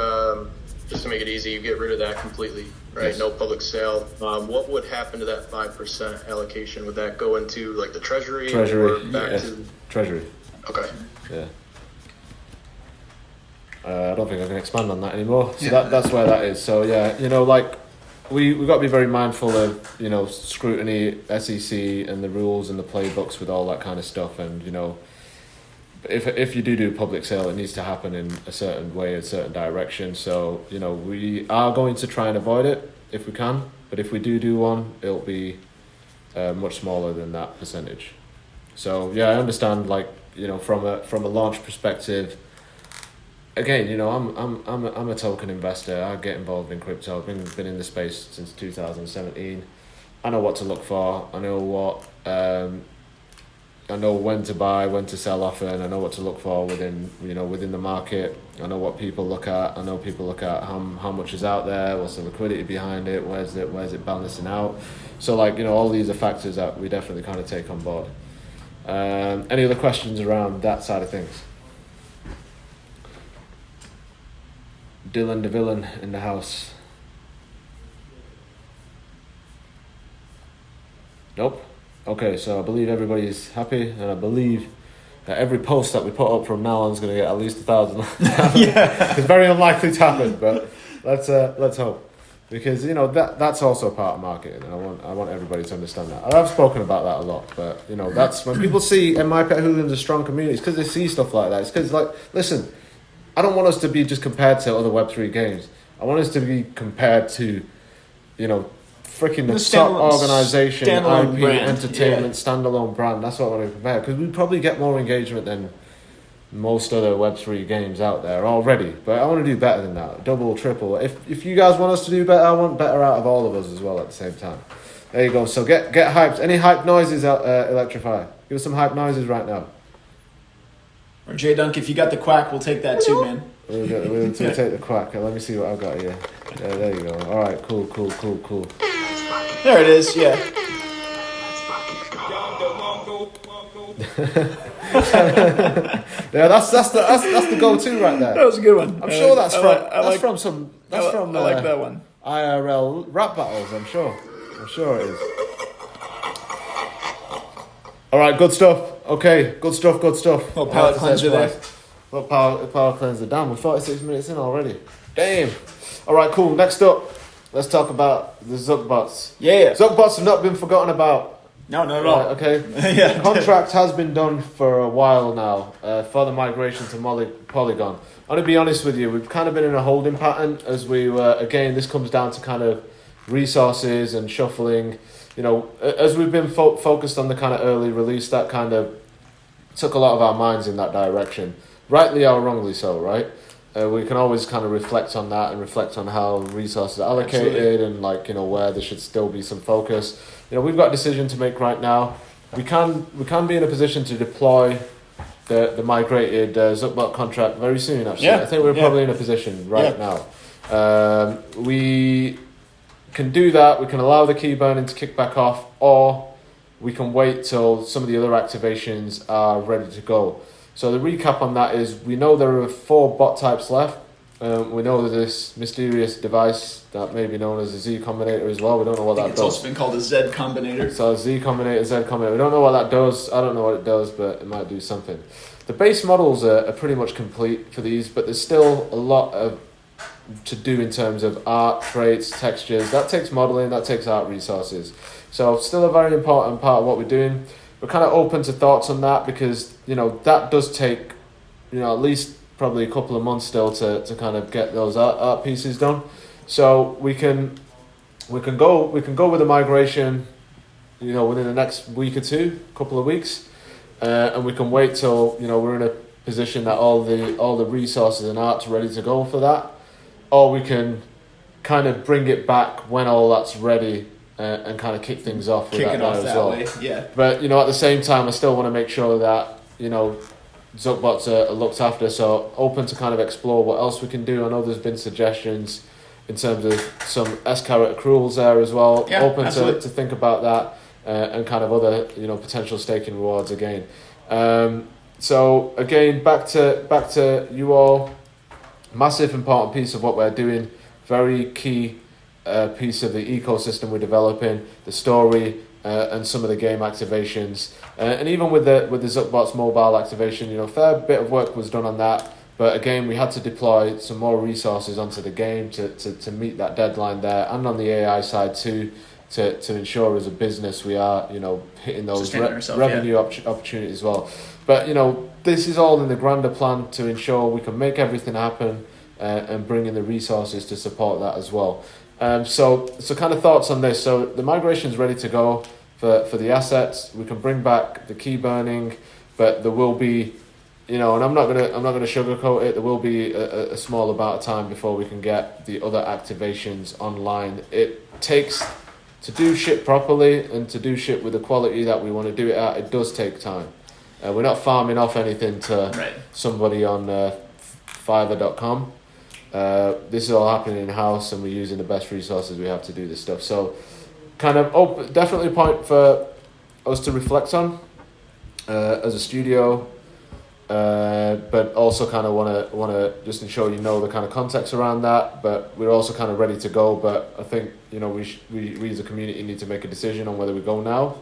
just to make it easy, you get rid of that completely, right? Yes. No public sale. What would happen to that 5% allocation? Would that go into the treasury? Treasury, or back to treasury. Okay. Yeah. I don't think I can expand on that anymore. So that's where that is. So yeah, we've got to be very mindful of scrutiny, SEC, and the rules and the playbooks with all that kind of stuff, and if you do public sale, it needs to happen in a certain way, a certain direction. So, we are going to try and avoid it if we can. But if we do one, it'll be much smaller than that percentage. So, yeah, I understand, from a launch perspective, again, I'm a token investor. I get involved in crypto. I've been in the space since 2017. I know what to look for. I know I know when to buy, when to sell often. I know what to look for within the market. I know what people look at. I know people look at how much is out there, what's the liquidity behind it, where's it balancing out. So all these are factors that we definitely kind of take on board. Any other questions around that side of things? Dylan the villain in the house. Nope. Okay, so I believe everybody's happy, and I believe that every post that we put up from now on is going to get at least 1,000 likes. Yeah, it's very unlikely to happen, but let's hope, because that's also part of marketing, and I want everybody to understand that. And I've spoken about that a lot, but that's when people see and my Pet Hooligan's a strong community. It's because they see stuff like that. It's because listen, I don't want us to be just compared to other Web3 games. I want us to be compared to freaking the top organization, IP, brand. Entertainment, standalone brand. That's what I want to compare, because we probably get more engagement than most other Web3 games out there already. But I want to do better than that, double, triple. If you guys want us to do better, I want better out of all of us as well at the same time. There you go. So get hyped. Any hype noises out Electrify? Give us some hype noises right now. Or J Dunk, if you got the quack, we'll take that too, man. We'll take the quack. Let me see what I've got here. Yeah, there you go. All right, cool. There it is, yeah. Yeah, that's the go-to right there. That was a good one. I'm sure that's from I like that one. IRL rap battles. I'm sure it is. All right, good stuff. Okay, good stuff. Well, palate cleanser there. Well, power cleanser. Damn, we're 46 minutes in already. Damn. All right, cool. Next up, let's talk about the Zuckbots. Yeah. Zuckbots have not been forgotten about. No, not at all. Right, okay. Yeah. The contract has been done for a while now for the migration to Polygon. I'm going to be honest with you, we've kind of been in a holding pattern as we were, again, this comes down to kind of resources and shuffling. You know, as we've been focused on the kind of early release, that kind of took a lot of our minds in that direction. Rightly or wrongly so, right? We can always kind of reflect on that and reflect on how resources are allocated. Absolutely. And like, you know, where there should still be some focus. You know, we've got a decision to make right now. We can be in a position to deploy the migrated Zuckbot contract very soon, actually. Yeah. I think we're probably in a position right now. We can do that. We can allow the key burning to kick back off, or we can wait till some of the other activations are ready to go. So the recap on that is we know there are 4 bot types left. We know there's this mysterious device that may be known as a Z Combinator as well. We don't know what that does. It's also been called a Z Combinator. So Z Combinator, Z Combinator. We don't know what that does. I don't know what it does, but it might do something. The base models are pretty much complete for these, but there's still a lot to do in terms of art, traits, textures. That takes modeling, that takes art resources. So still a very important part of what we're doing. We're kind of open to thoughts on that because, you know, that does take, you know, at least probably a couple of months still to kind of get those art pieces done. So we can go with the migration, you know, within the next week or two, couple of weeks, and we can wait till, you know, we're in a position that all the resources and art's ready to go for that, or we can kind of bring it back when all that's ready and kind of kick things off with that as well. Way. Yeah. But, you know, at the same time, I still want to make sure that, you know, Zuckbots are looked after, so open to kind of explore what else we can do. I know there's been suggestions in terms of some S-carat accruals there as well. Yeah, open absolutely. to think about that and kind of other, you know, potential staking rewards again. So again, back to you all. Massive important piece of what we're doing. Very key piece of the ecosystem we're developing. The story. And some of the game activations, and even with the Zuckbots mobile activation, you know, a fair bit of work was done on that. But again, we had to deploy some more resources onto the game to meet that deadline there, and on the AI side too, to ensure as a business we are, you know, hitting those revenue opportunities as well. But you know, this is all in the grander plan to ensure we can make everything happen and bring in the resources to support that as well. So kind of thoughts on this. So the migration's ready to go for the assets. We can bring back the key burning, but there will be, you know, and I'm not gonna sugarcoat it. There will be a small amount of time before we can get the other activations online. It takes to do shit properly and to do shit with the quality that we want to do it at. It does take time. We're not farming off anything to somebody on Fiverr.com. This is all happening in-house and we're using the best resources we have to do this stuff. So kind of definitely a point for us to reflect on as a studio, but also kind of want to just ensure you know the kind of context around that, but we're also kind of ready to go. But I think, you know, we as a community need to make a decision on whether we go now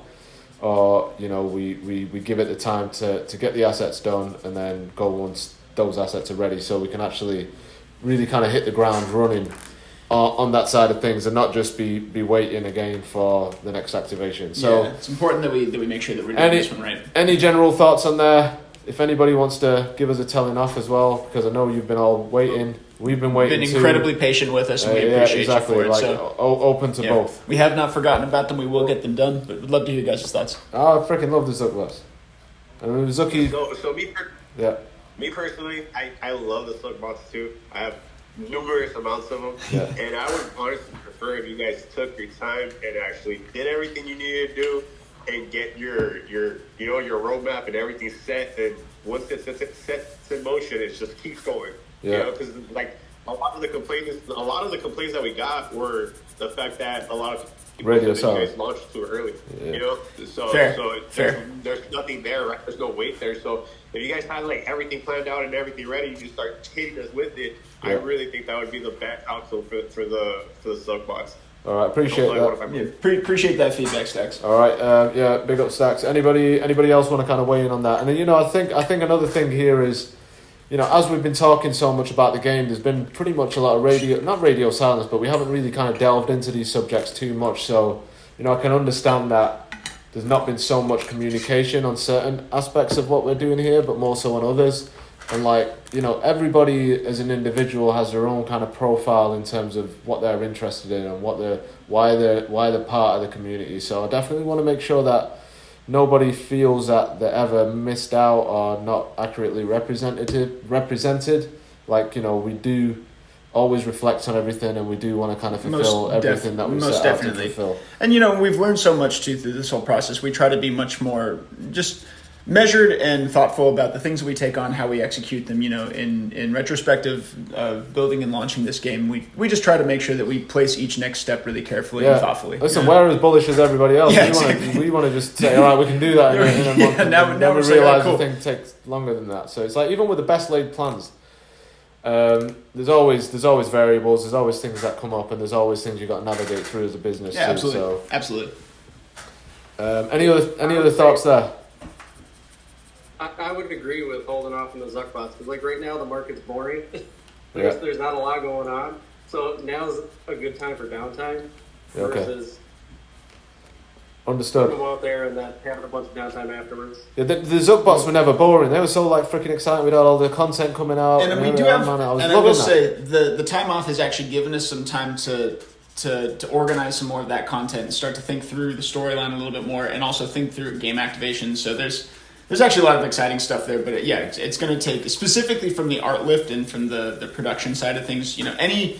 or, you know, we give it the time to get the assets done and then go once those assets are ready, so we can actually really kind of hit the ground running on that side of things and not just be waiting again for the next activation. So yeah, it's important that we make sure that we're doing this one right. Any general thoughts on there? If anybody wants to give us a telling off as well, because I know you've been all waiting. We've been waiting. Been incredibly patient with us, and we appreciate you for it. Like, so open to both. We have not forgotten about them. We will get them done, but we'd love to hear your guys' thoughts. I freaking love the Zuckbots. I mean, Zucky. So me personally, I love the Zuckbots too. I have numerous amounts of them, and I would honestly prefer if you guys took your time and actually did everything you needed to do and get your roadmap and everything set. And once it's set in motion, it just keeps going. Yeah. You know, because like a lot of the complaints that we got were the fact that a lot of radio said that you silence. guys launched too early. Yeah. You know, so there's nothing there, right? There's no weight there. So if you guys had like everything planned out and everything ready, you just start hitting us with it. Yeah. I really think that would be the best counsel for the Zuckbots. All right, appreciate that. Yeah, appreciate that feedback, Stacks. All right, yeah, big up Stacks. Anybody else want to kind of weigh in on that? And then, you know, I think another thing here is, you know, as we've been talking so much about the game, there's been pretty much a lot of not radio silence, but we haven't really kind of delved into these subjects too much. So, you know, I can understand that there's not been so much communication on certain aspects of what we're doing here, but more so on others. And like, you know, everybody as an individual has their own kind of profile in terms of what they're interested in and why they're part of the community. So I definitely want to make sure that nobody feels that they're ever missed out or not accurately represented. Like, you know, we do always reflect on everything, and we do want to kind of fulfill everything that we set out to fulfill. And, you know, we've learned so much, too, through this whole process. We try to be much more just measured and thoughtful about the things that we take on, how we execute them. You know, in retrospective of building and launching this game, we just try to make sure that we place each next step really carefully and thoughtfully. Listen, we're as bullish as everybody else. Yeah, we want to just say, all right, we can do that in a month. And now we we're realise cool. the thing takes longer than that. So it's like, even with the best laid plans, there's always variables, there's always things that come up, and there's always things you've got to navigate through as a business too. Absolutely. So, Absolutely. Any other thoughts there? I would agree with holding off on the Zuckbots, because like right now the market's boring. There's not a lot going on, so now's a good time for downtime versus understood. putting them out there and then having a bunch of downtime afterwards. Yeah, the Zuckbots were never boring. They were so like freaking excited with all the content coming out. And we do have, and I will say the time off has actually given us some time to organize some more of that content and start to think through the storyline a little bit more, and also think through game activation. So there's actually a lot of exciting stuff there, but it's going to take, specifically from the art lift and from the production side of things, you know, any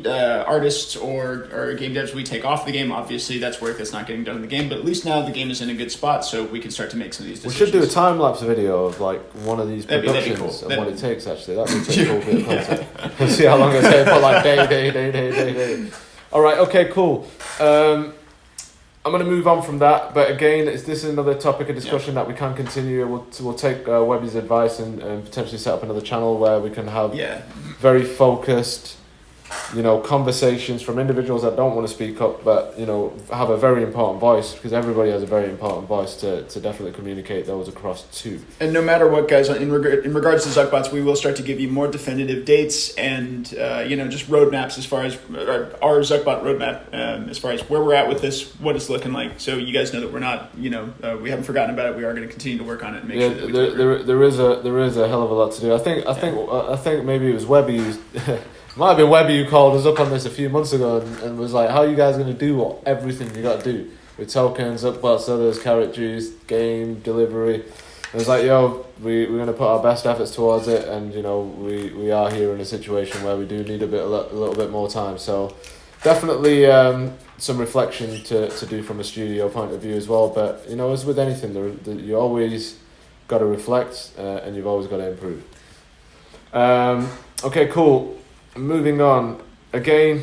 artists or game devs we take off the game, obviously that's work that's not getting done in the game, but at least now the game is in a good spot, so we can start to make some of these decisions. We should do a time-lapse video of like one of these productions and what it takes, actually. That would be a cool bit of content. See how long it's going to put, like day. All right, okay, cool. I'm going to move on from that, but again, this is another topic of discussion that we can continue. We'll take Webby's advice and potentially set up another channel where we can have very focused, you know, conversations from individuals that don't want to speak up, but, you know, have a very important voice, because everybody has a very important voice to definitely communicate those across too. And no matter what, guys, in regards to Zuckbots, we will start to give you more definitive dates and, you know, just roadmaps as far as our Zuckbot roadmap, as far as where we're at with this, what it's looking like. So you guys know that we're not, you know, we haven't forgotten about it. We are going to continue to work on it and make sure that we there is a hell of a lot to do. I think maybe it was Webby might have been Webby who called us up on this a few months ago and was like, how are you guys going to do everything you got to do with tokens, Zuckbots, others, carrot juice, game, delivery? And it was like, yo, we're going to put our best efforts towards it, and, you know, we are here in a situation where we do need a little bit more time. So definitely some reflection to do from a studio point of view as well. But, you know, as with anything, you always got to reflect and you've always got to improve. Okay, cool. Moving on, again,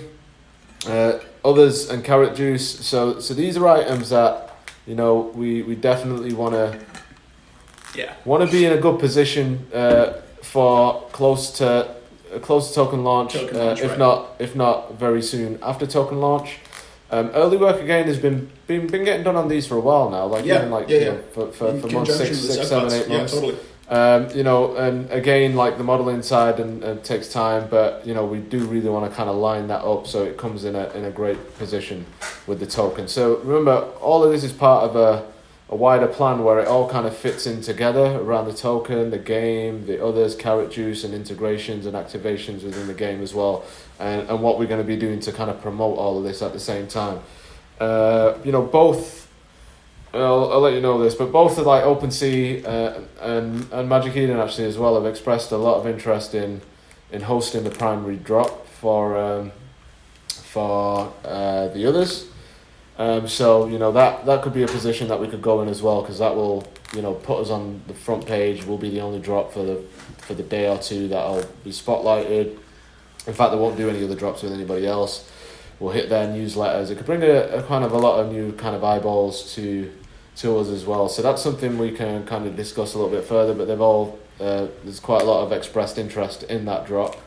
others and carrot juice. So these are items that, you know, we definitely want to be in a good position for close to token launch, if not very soon after token launch. Early work again has been getting done on these for a while now, You know, for months, 6, 7, 8 months. Totally. You know, and again, like the modeling side and takes time, but, you know, we do really want to kind of line that up so it comes in a great position with the token. So remember, all of this is part of a wider plan where it all kind of fits in together around the token, the game, the others, carrot juice, and integrations and activations within the game as well, and what we're going to be doing to kind of promote all of this at the same time. You know, both. I'll let you know this, but both of like OpenSea and Magic Eden actually as well have expressed a lot of interest in hosting the primary drop for the others. So, you know, that could be a position that we could go in as well, because that will, you know, put us on the front page. We'll be the only drop for the day or two that'll be spotlighted. In fact, they won't do any other drops with anybody else. will hit their newsletters. It could bring a kind of a lot of new kind of eyeballs to us as well. So that's something we can kind of discuss a little bit further. But they've all there's quite a lot of expressed interest in that drop,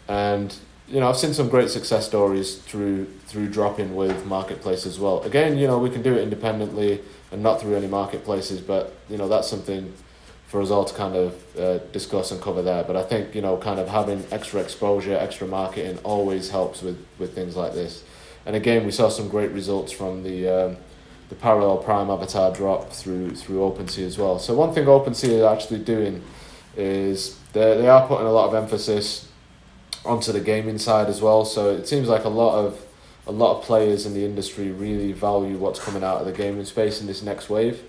and I've seen some great success stories through dropping with marketplace as well. Again, we can do it independently and not through any marketplaces, but that's something for us all to kind of discuss and cover there. But I think kind of having extra exposure, extra marketing always helps with things like this. And again, we saw some great results from the parallel prime avatar drop through OpenSea as well. So one thing OpenSea is actually doing is they are putting a lot of emphasis onto the gaming side as well. So it seems like a lot of players in the industry really value what's coming out of the gaming space in this next wave.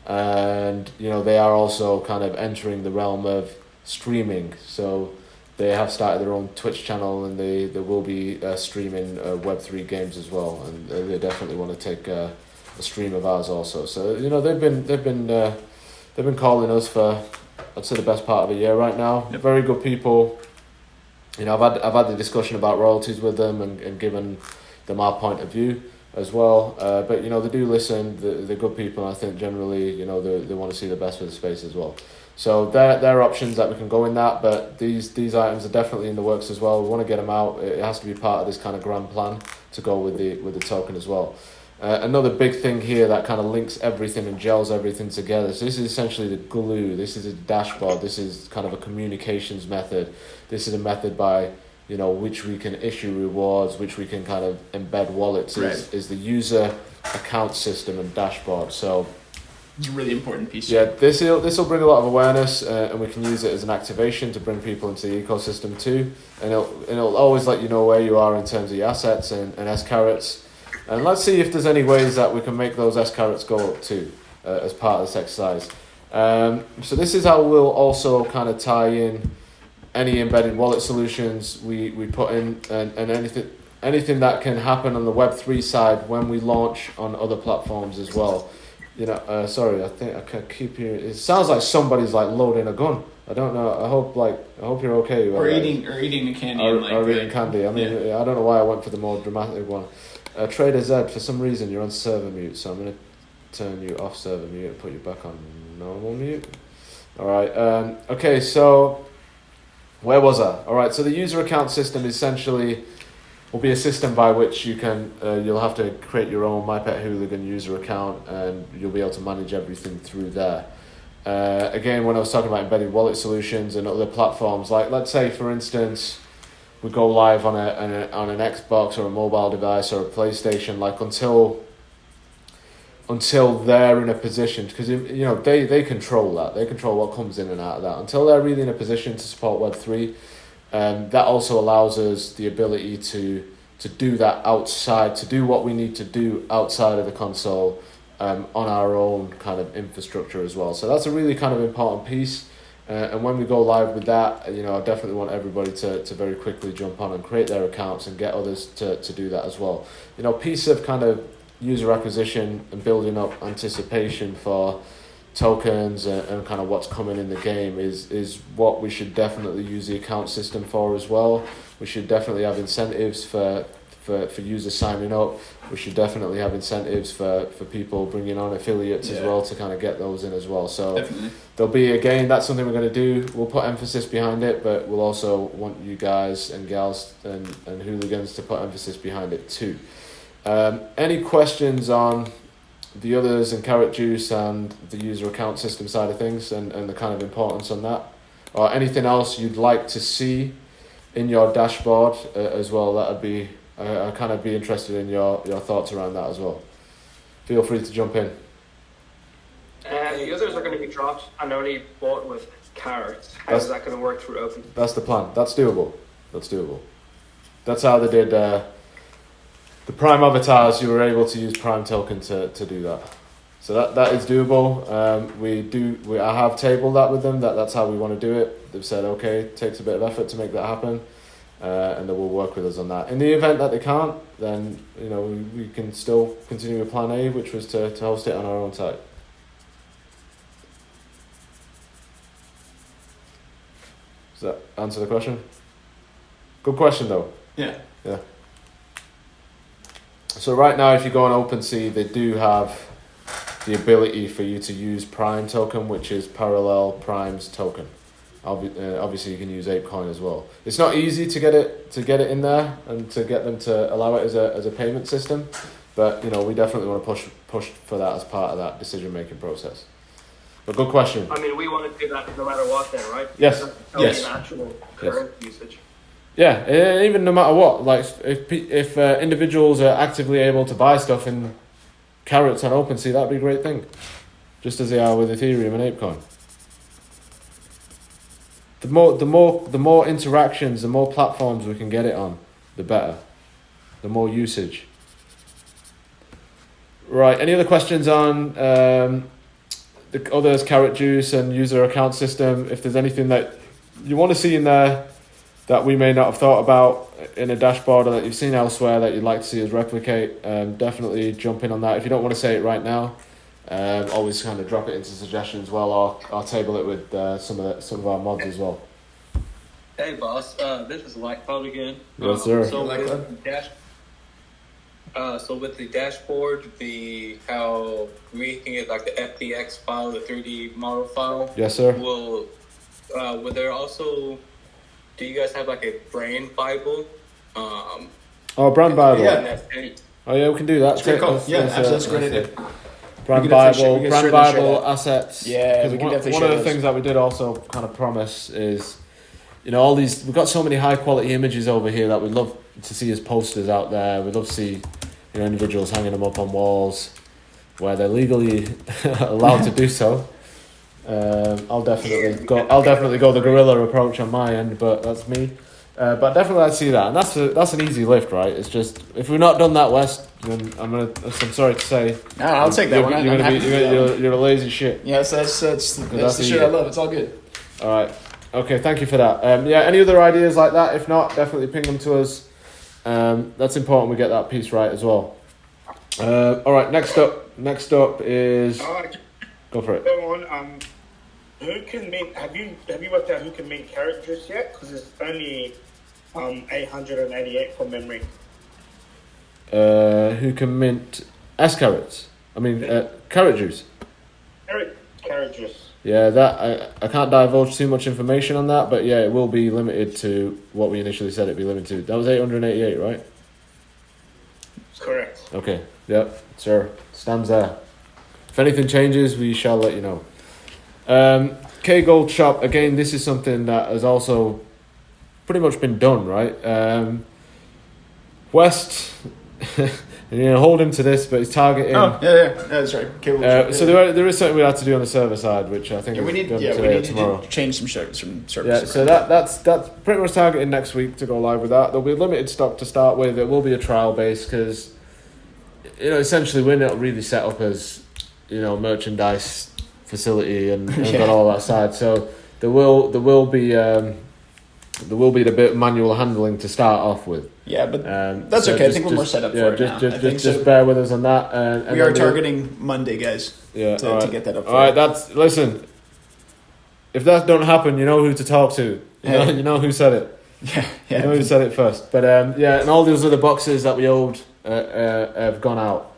And they are also kind of entering the realm of streaming. So they have started their own Twitch channel, and they will be streaming Web3 games as well. And they definitely want to take a stream of ours also. So they've been calling us for, I'd say, the best part of a year right now. Yep. Very good people. I've had the discussion about royalties with them and given them our point of view as well. But they do listen. They're good people. And I think generally they want to see the best for the space as well. So there are options that we can go in that. But these items are definitely in the works as well. We want to get them out. It has to be part of this kind of grand plan to go with the token as well. Another big thing here that kind of links everything and gels everything together. So this is essentially the glue. This is a dashboard. This is kind of a communications method. This is a method by which we can issue rewards, which we can kind of embed wallets. Right. Is the user account system and dashboard. So it's a really important piece. Yeah, this will bring a lot of awareness, and we can use it as an activation to bring people into the ecosystem too. And it'll always let you know where you are in terms of your assets and S-carrots. And let's see if there's any ways that we can make those S-carrots go up too, as part of this exercise. So this is how we'll also kind of tie in any embedded wallet solutions we put in, and anything that can happen on the Web3 side when we launch on other platforms as well. Sorry, I think I can keep hearing. It sounds like somebody's like loading a gun. I don't know. I hope you're okay. Or eating a candy. Or eating candy. I mean, I don't know why I went for the more dramatic one. Trader Z, for some reason you're on server mute, so I'm going to turn you off server mute and put you back on normal mute. Alright, okay, so where was I? Alright, so the user account system essentially will be a system by which you can, you'll have to create your own My Pet Hooligan user account, and you'll be able to manage everything through there. Again, when I was talking about embedded wallet solutions and other platforms, like let's say for instance, we go live on an Xbox or a mobile device or a PlayStation, like until they're in a position, because they control that, they control what comes in and out of that. Until they're really in a position to support Web3, that also allows us the ability to do that outside, to do what we need to do outside of the console, on our own kind of infrastructure as well. So that's a really kind of important piece. And when we go live with that, I definitely want everybody to very quickly jump on and create their accounts and get others to do that as well. Piece of kind of user acquisition and building up anticipation for tokens and kind of what's coming in the game is what we should definitely use the account system for as well. We should definitely have incentives for users signing up. We should definitely have incentives for people bringing on affiliates as well to kind of get those in as well. So definitely. There'll be, again, that's something we're going to do. We'll put emphasis behind it, but we'll also want you guys and gals and hooligans to put emphasis behind it too. Any questions on the others and Carrot Juice and the user account system side of things and the kind of importance on that? Or anything else you'd like to see in your dashboard as well? That'd be... I'd kind of be interested in your thoughts around that as well. Feel free to jump in. The others are going to be dropped and only bought with carrots. How's that going to work through Open? That's the plan. That's doable. That's how they did the Prime avatars. You were able to use Prime token to do that. So that is doable. I have tabled that with them. That's how we want to do it. They've said, okay, it takes a bit of effort to make that happen. And they will work with us on that. In the event that they can't, then we can still continue with plan A, which was to host it on our own site. Does that answer the question? Good question though. Yeah. So right now, if you go on OpenSea, they do have the ability for you to use Prime token, which is parallel Prime's token. Obviously, you can use ApeCoin as well. It's not easy to get it in there and to get them to allow it as a payment system, but we definitely want to push for that as part of that decision making process. But good question. I mean, we want to do that no matter what, then, right? Yes. Yes. Actual current usage. Yeah, even no matter what, like if individuals are actively able to buy stuff in carrots on OpenSea, that'd be a great thing, just as they are with Ethereum and ApeCoin. The more interactions, the more platforms we can get it on, the better. The more usage. Right. Any other questions on the others, Carrot Juice and user account system? If there's anything that you want to see in there that we may not have thought about in a dashboard or that you've seen elsewhere that you'd like to see us replicate, definitely jump in on that. If you don't want to say it right now, always kind of drop it into suggestions as well, or I'll table it with some of our mods as well. Hey boss, this is Pet Hooligan. Yes, sir. So with the dashboard, how we can get like the FTX file, the 3D model file. Yes, sir. Will there also? Do you guys have like a brand Bible? Brand Bible. Yeah. Oh yeah, we can do that. That's a great idea. Brand Bible assets. Yeah, we can definitely one of the things that we did also kind of promise is, all these, we've got so many high quality images over here that we'd love to see as posters out there. We'd love to see individuals hanging them up on walls where they're legally allowed to do so. I'll definitely go the guerrilla approach on my end, but that's me. But definitely I'd see that, and that's an easy lift, right? It's just if we've not done that, West, then I'm sorry to say. No, I'll take that one. You're a lazy shit. Yes, that's the shit I love. It's all good. All right. Okay. Thank you for that. Any other ideas like that? If not, definitely ping them to us. That's important. We get that piece right as well. All right. Next up is. Go for it. Go on. Who can mint? Have you worked out who can mint Carrot Juice yet? Because it's only 888 from memory. Who can mint carrots? I mean, Carrot Juice. Carrot Juice. Yeah, that I can't divulge too much information on that, but yeah, it will be limited to what we initially said it'd be limited to. That was 888, right? That's correct. Okay. Yep. Sir, stands there. If anything changes, we shall let you know. K Gold Shop, again, this is something that has also pretty much been done, right? West, hold him to this, but he's targeting. Oh, yeah, that's right. So there is something we have to do on the server side, which I think we need tomorrow. To change some service. Yeah, so that's pretty much targeting next week to go live with that. There'll be limited stock to start with. It will be a trial base because, essentially we're not really set up as, merchandise facility and got all that side. So there will be the bit of manual handling to start off with. Yeah, but that's okay. I think we're more set up for it now. Just bear with us on that. And we are targeting Monday, guys. Yeah, to get that up. All right, listen. If that don't happen, you know who to talk to. You know who said it. Yeah. You know who said it first. But and all those other boxes that we owed have gone out.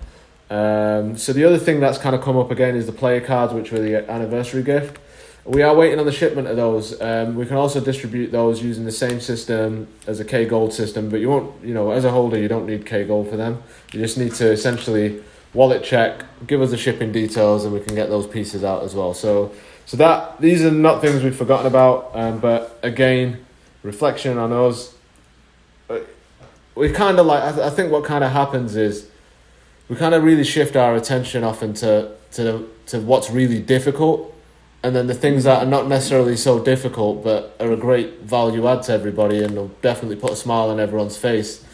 So the other thing that's kind of come up again is the player cards, which were the anniversary gift. We are waiting on the shipment of those. We can also distribute those using the same system as a K Gold system, but you won't, as a holder, you don't need K Gold for them. You just need to essentially wallet check, give us the shipping details, and we can get those pieces out as well. So that these are not things we've forgotten about, but again, reflection on us. We kind of I think what kind of happens is we kind of really shift our attention off into what's really difficult. And then the things that are not necessarily so difficult but are a great value add to everybody and will definitely put a smile on everyone's face.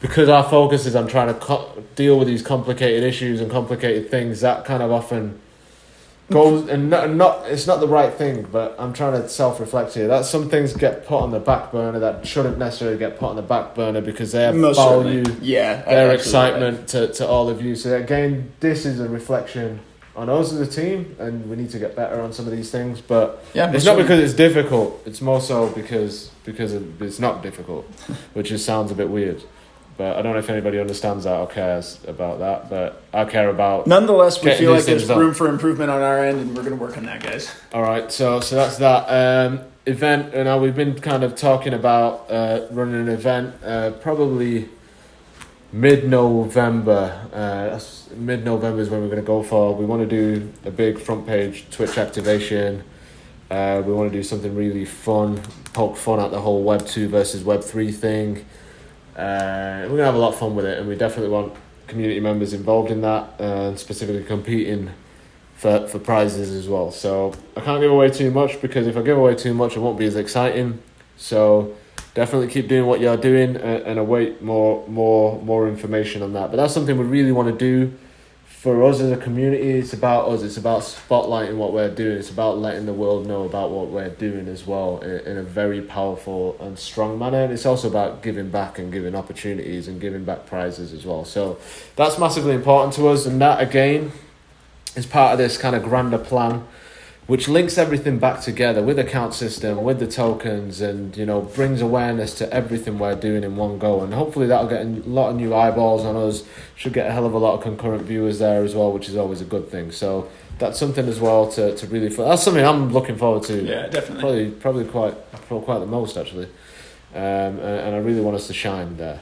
Because our focus is on trying to deal with these complicated issues and complicated things, that kind of often goes... And not it's not the right thing, but I'm trying to self-reflect here. That some things get put on the back burner that shouldn't necessarily get put on the back burner because they have value, their excitement to all of you. So again, this is a reflection on us as a team, and we need to get better on some of these things. But it's not because it's difficult; it's more so because it's not difficult, which just sounds a bit weird. But I don't know if anybody understands that or cares about that. But I care about. Nonetheless, we feel like there's done. room for improvement on our end, and we're going to work on that, guys. All right, so that's that event. And now we've been kind of talking about running an event probably mid-November. Mid-November is when we're going to go for. We want to do a big front page Twitch activation. We want to do something really fun, poke fun at the whole Web 2 versus Web 3 thing. We're going to have a lot of fun with it, and we definitely want community members involved in that, and specifically competing for prizes as well. So I can't give away too much, because if I give away too much, it won't be as exciting. So definitely keep doing what you're doing, and await more information on that. But that's something we really want to do. For us as a community, it's about us. It's about spotlighting what we're doing. It's about letting the world know about what we're doing as well in a very powerful and strong manner. And it's also about giving back and giving opportunities and giving back prizes as well. So that's massively important to us. And that, again, is part of this kind of grander plan, which links everything back together with the count system, with the tokens, and, you know, brings awareness to everything we're doing in one go. And hopefully that'll get a lot of new eyeballs on us. Should get a hell of a lot of concurrent viewers there as well, which is always a good thing. So that's something as well to really. That's something I'm looking forward to. Yeah, definitely. Probably quite the most, actually. And I really want us to shine there.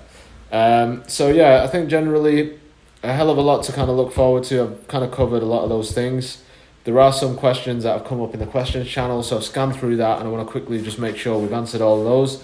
So yeah, I think generally a hell of a lot to kind of look forward to. I've kind of covered a lot of those things. There are some questions that have come up in the questions channel, so I've scanned through that, and I want to quickly just make sure we've answered all of those.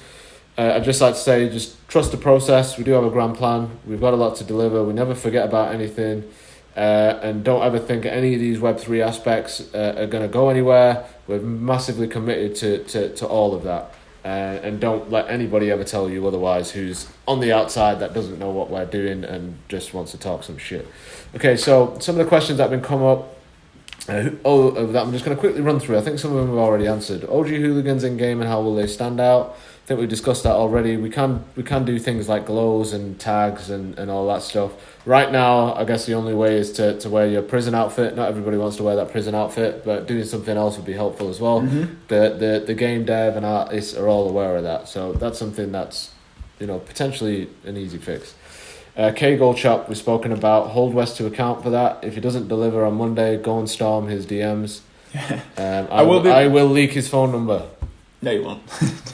I'd just like to say, just trust the process. We do have a grand plan. We've got a lot to deliver. We never forget about anything, and don't ever think any of these Web3 aspects are going to go anywhere. We're massively committed to all of that, and don't let anybody ever tell you otherwise who's on the outside that doesn't know what we're doing and just wants to talk some shit. Okay, so some of the questions that have been come up, that I'm just going to quickly run through. I think some of them we've already answered. OG hooligans in game and how will they stand out? I think we discussed that already. We can do things like glows and tags and all that stuff. Right now, I guess the only way is to wear your prison outfit. Not everybody wants to wear that prison outfit, but doing something else would be helpful as well. Mm-hmm. The game dev and artists are all aware of that, so that's something that's, you know, potentially an easy fix. K Gold Shop, we've spoken about. Hold West to account for that. If he doesn't deliver on Monday, go and storm his DMs. I will leak his phone number. No, you won't.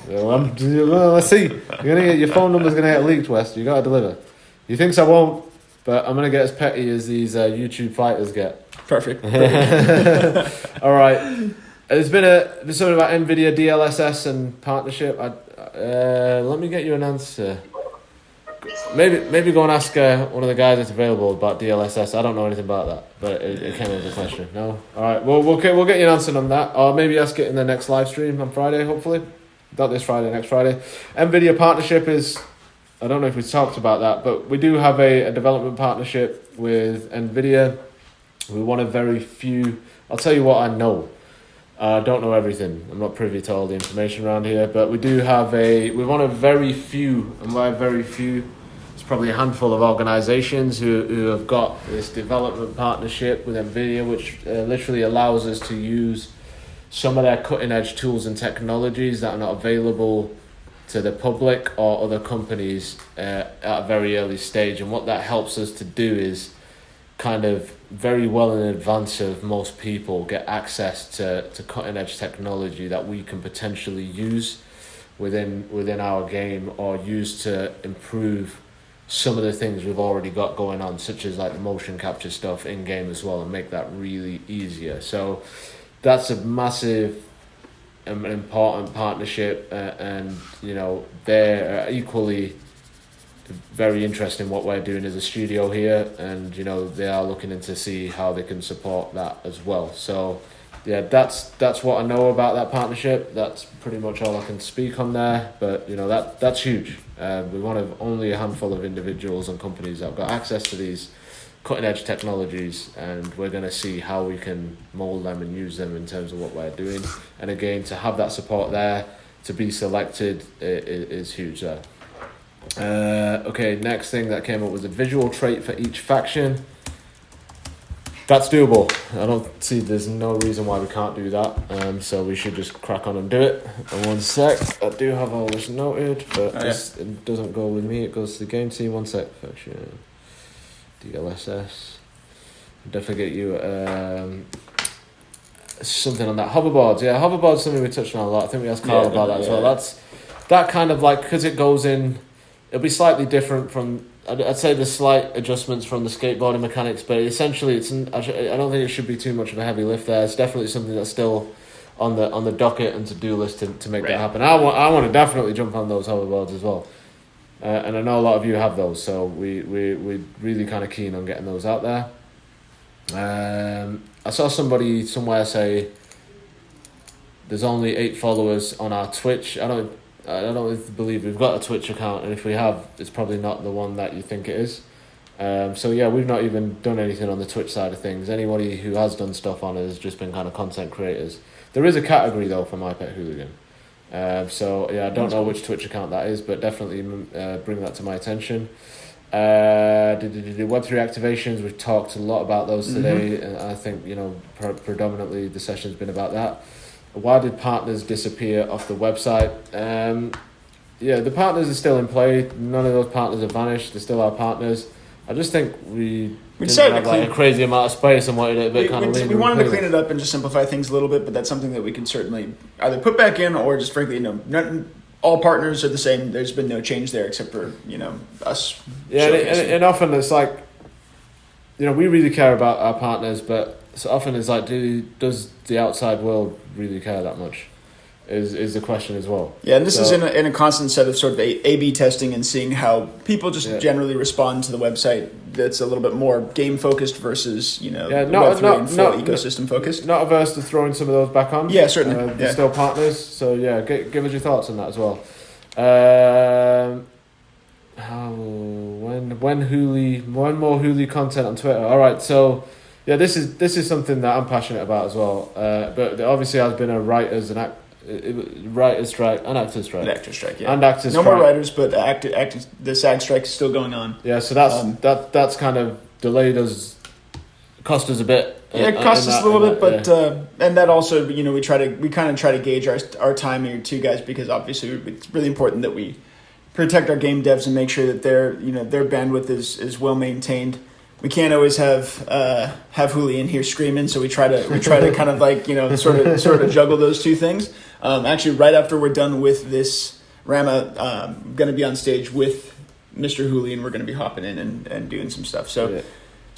Well, let's see. Your phone number's gonna get leaked, West. You gotta deliver. He thinks I won't, but I'm gonna get as petty as these YouTube fighters get. Perfect. All right. There's been something about NVIDIA DLSS and partnership. Let me get you an answer. Maybe go and ask one of the guys that's available about DLSS. I don't know anything about that, but it came as a question. No? All right. Well, we'll get you an answer on that, or maybe ask it in the next live stream on Friday, hopefully. Not this Friday, next Friday. NVIDIA partnership is, I don't know if we've talked about that, but we do have a development partnership with NVIDIA. We're one of very few. I'll tell you what I know. I don't know everything. I'm not privy to all the information around here, but we do have we're one of very few, and by very few, it's probably a handful of organizations who have got this development partnership with NVIDIA, which literally allows us to use some of their cutting edge tools and technologies that are not available to the public or other companies at a very early stage. And what that helps us to do is kind of very well in advance of most people get access to cutting edge technology that we can potentially use within our game, or use to improve some of the things we've already got going on, such as like the motion capture stuff in game as well, and make that really easier. So that's a massive and important partnership, and you know, they're equally very interested in what we're doing as a studio here, and you know, they are looking into see how they can support that as well. So yeah, that's what I know about that partnership. That's pretty much all I can speak on there, but you know, that's huge. We're one of only a handful of individuals and companies that have got access to these cutting edge technologies, and we're going to see how we can mold them and use them in terms of what we're doing. And again, to have that support there, to be selected is huge there. Okay, next thing that came up was a visual trait for each faction. that's doable. I don't see there's no reason why we can't do that. So we should just crack on and do it. And 1 sec, I do have all this noted, but it doesn't go with me. It goes to the game team. 1 sec, function DLSS. Definitely get you something on that hoverboards. Yeah, hoverboards something we touched on a lot. I think we asked Carl about that as well. That's that kind of like because it goes in. It'll be slightly different from. I'd say the slight adjustments from the skateboarding mechanics, but essentially, I don't think it should be too much of a heavy lift there. It's definitely something that's still on the docket and to-do list to make that happen. I want to definitely jump on those hoverboards as well, and I know a lot of you have those, so we're really kind of keen on getting those out there. I saw somebody somewhere say there's only 8 followers on our Twitch. I don't believe we've got a Twitch account, and if we have, it's probably not the one that you think it is. So yeah, we've not even done anything on the Twitch side of things. Anybody who has done stuff on it has just been kind of content creators. There is a category though for My Pet Hooligan. So yeah, I don't know which Twitch account that is, but definitely bring that to my attention. Web3 activations, we've talked a lot about those today, and I think predominantly the session's been about that. Why did partners disappear off the website? The partners are still in play. None of those partners have vanished. They're still our partners. I just think we decided to have a crazy amount of space and wanted it a bit kind of lean. We wanted to clean it up and just simplify things a little bit, but that's something that we can certainly either put back in or just frankly, all partners are the same. There's been no change there except for us. Yeah, and often it's like, we really care about our partners, but so often it's like, does the outside world really care that much? Is the question as well. Yeah, and this is in a constant set of sort of A/B testing and seeing how people just generally respond to the website. That's a little bit more game focused versus Web3 and full ecosystem focused. Not averse to throwing some of those back on. Yeah, certainly. They're still partners, so give us your thoughts on that as well. When more Hooli content on Twitter? All right, so. Yeah, this is something that I'm passionate about as well. But there obviously has been a writers strike, an actors strike, and actors no strike. more writers, but the SAG strike is still going on. Yeah, so that's kind of delayed us, cost us a bit. It cost us a little bit, but and that also we kind of try to gauge our time here too, guys, because obviously it's really important that we protect our game devs and make sure that their bandwidth is well maintained. We can't always have Hooli in here screaming, so we try to kind of like sort of juggle those two things. Actually, right after we're done with this, Rama going to be on stage with Mr. Hooli, and we're going to be hopping in and doing some stuff. So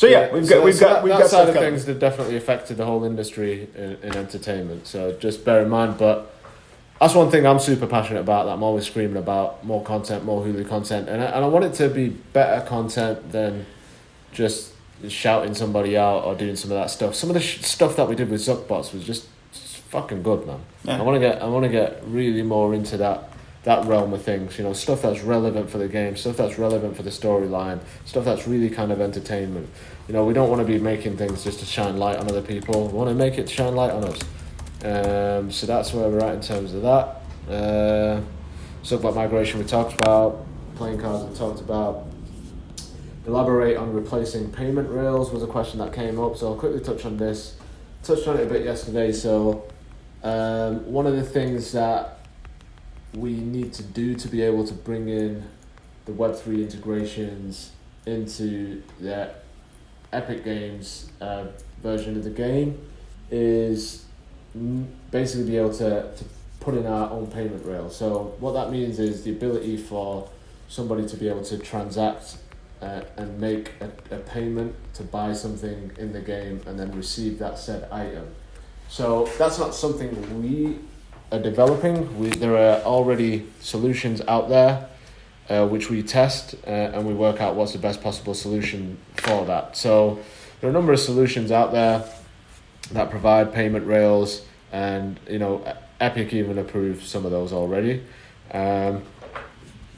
we've got that side stuff of coming. things that definitely affected the whole industry in entertainment. So just bear in mind, but that's one thing I'm super passionate about. That I'm always screaming about more content, more Hooli content, and I want it to be better content than just shouting somebody out or doing some of that stuff. Some of the stuff that we did with Zuckbots was just fucking good, man. Yeah. I want to get really more into that realm of things. Stuff that's relevant for the game, stuff that's relevant for the storyline, stuff that's really kind of entertainment. We don't want to be making things just to shine light on other people. We want to make it to shine light on us. So that's where we're at in terms of that. Zuckbot migration we talked about. Playing cards we talked about. Elaborate on replacing payment rails was a question that came up, so I'll quickly touch on this. Touched on it a bit yesterday. So one of the things that we need to do to be able to bring in the Web3 integrations into the Epic Games version of the game is basically be able to put in our own payment rail. So what that means is the ability for somebody to be able to transact and make a payment to buy something in the game and then receive that said item. So that's not something we are developing. There are already solutions out there which we test and we work out what's the best possible solution for that. So there are a number of solutions out there that provide payment rails, and Epic even approved some of those already.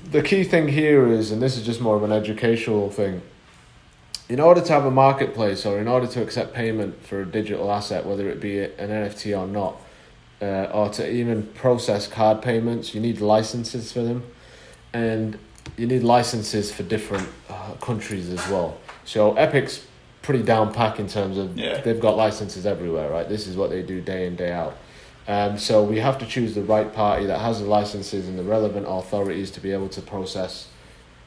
The key thing here is, and this is just more of an educational thing, in order to have a marketplace or in order to accept payment for a digital asset, whether it be an NFT or not, or to even process card payments, you need licenses for them, and you need licenses for different countries as well. So Epic's pretty down pack in terms of they've got licenses everywhere, right? This is what they do day in, day out. So we have to choose the right party that has the licenses and the relevant authorities to be able to process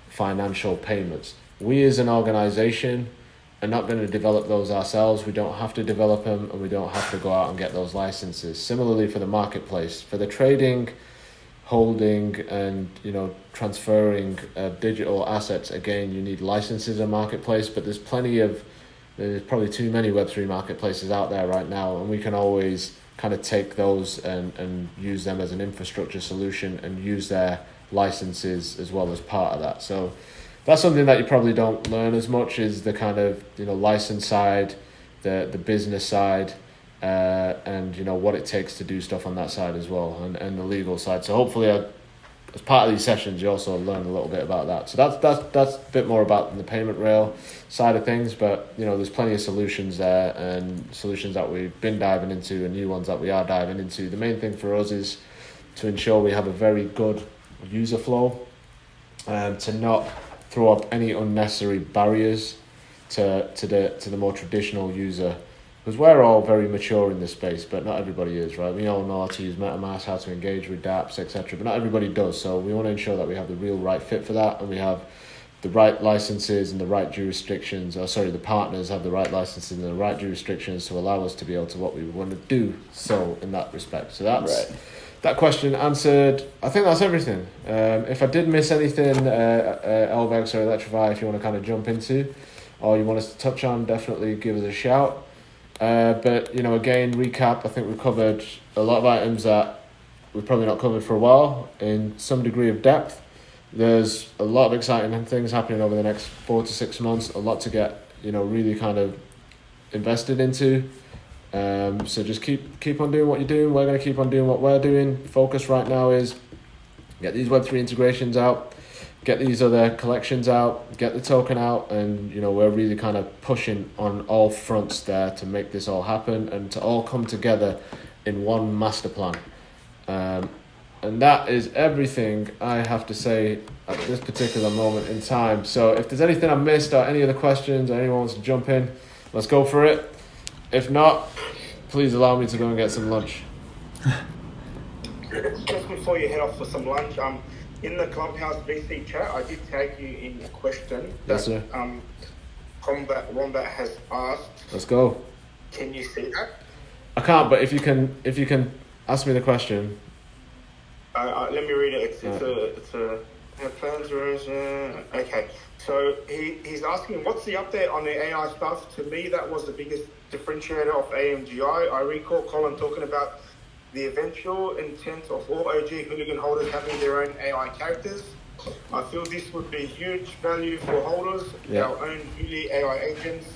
financial payments. We as an organization are not going to develop those ourselves. We don't have to develop them, and we don't have to go out and get those licenses. Similarly for the marketplace, for the trading, holding, and transferring digital assets, again, you need licenses in marketplace, but there's probably too many Web3 marketplaces out there right now, and we can always kind of take those and use them as an infrastructure solution and use their licenses as well as part of that. So that's something that you probably don't learn as much, is the kind of license side, the business side, and what it takes to do stuff on that side as well, and the legal side. So hopefully as part of these sessions you also learn a little bit about that. So that's a bit more about the payment rail side of things, but there's plenty of solutions there, and solutions that we've been diving into and new ones that we are diving into. The main thing for us is to ensure we have a very good user flow, and to not throw up any unnecessary barriers to the more traditional user, because we're all very mature in this space, but not everybody is, right? We all know how to use MetaMask, how to engage with dApps, etc., but not everybody does. So we want to ensure that we have the real right fit for that, and we have the right licenses and the right jurisdictions, the partners have the right licenses and the right jurisdictions to allow us to be able to what we want to do so in that respect. So that's right. That question answered. I think that's everything. If I did miss anything, Elvex or Electrify, if you want to kind of jump into, or you want us to touch on, definitely give us a shout. But again, recap, I think we've covered a lot of items that we've probably not covered for a while in some degree of depth. There's a lot of exciting things happening over the next 4 to 6 months, a lot to get really kind of invested into. So just keep on doing what you're doing. We're going to keep on doing what we're doing. Focus right now is get these Web3 integrations out, get these other collections out, get the token out, and we're really kind of pushing on all fronts there to make this all happen and to all come together in one master plan. And that is everything I have to say at this particular moment in time. So if there's anything I missed or any other questions or anyone wants to jump in, let's go for it. If not, please allow me to go and get some lunch. Just before you head off for some lunch, in the Clubhouse VC chat, I did tag you in a question that Combat has asked. Let's go. Can you see that? I can't, but if you can ask me the question. Let me read it. It's a plans. Okay. So he's asking, what's the update on the AI stuff? To me, that was the biggest differentiator of AMGI. I recall Colin talking about the eventual intent of all OG Hooligan holders having their own AI characters. I feel this would be huge value for holders, our own Hooli AI agents.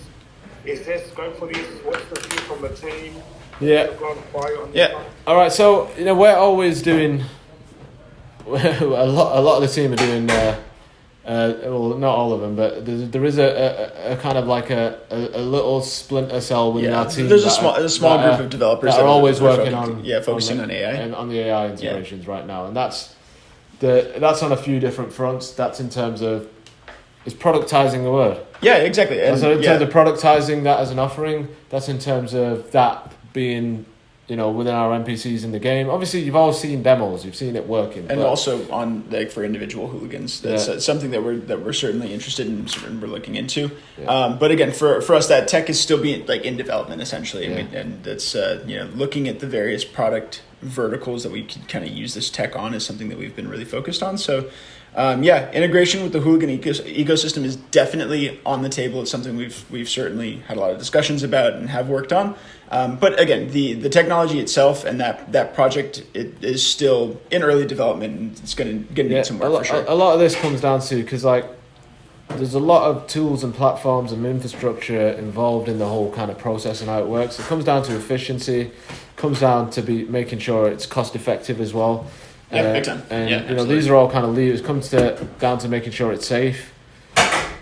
Is there scope for this? What's the view from the team? All right, so we're always doing a lot of the team are doing well, not all of them, but there is a kind of like a little splinter cell within our team. There's a small group of developers that are always working focusing on AI and on the AI integrations right now, and that's on a few different fronts. That's in terms of it's productizing the word. Yeah, exactly. And so in terms of productizing that as an offering, that's in terms of that being within our NPCs in the game. Obviously, you've all seen demos, you've seen it working, and also on for individual hooligans. That's something that we're certainly interested in and we're looking into. Yeah. But again, for us, that tech is still being in development essentially, and that's looking at the various product verticals that we could kind of use this tech on is something that we've been really focused on. So. Integration with the Hooligan ecosystem is definitely on the table. It's something we've certainly had a lot of discussions about and have worked on. But again, the technology itself and that project, it is still in early development, and it's going to need some work for sure. A lot of this comes down to, because there's a lot of tools and platforms and infrastructure involved in the whole kind of process and how it works. It comes down to efficiency, it comes down to making sure it's cost effective as well. Big time. And these are all kind of levers. It comes down to making sure it's safe.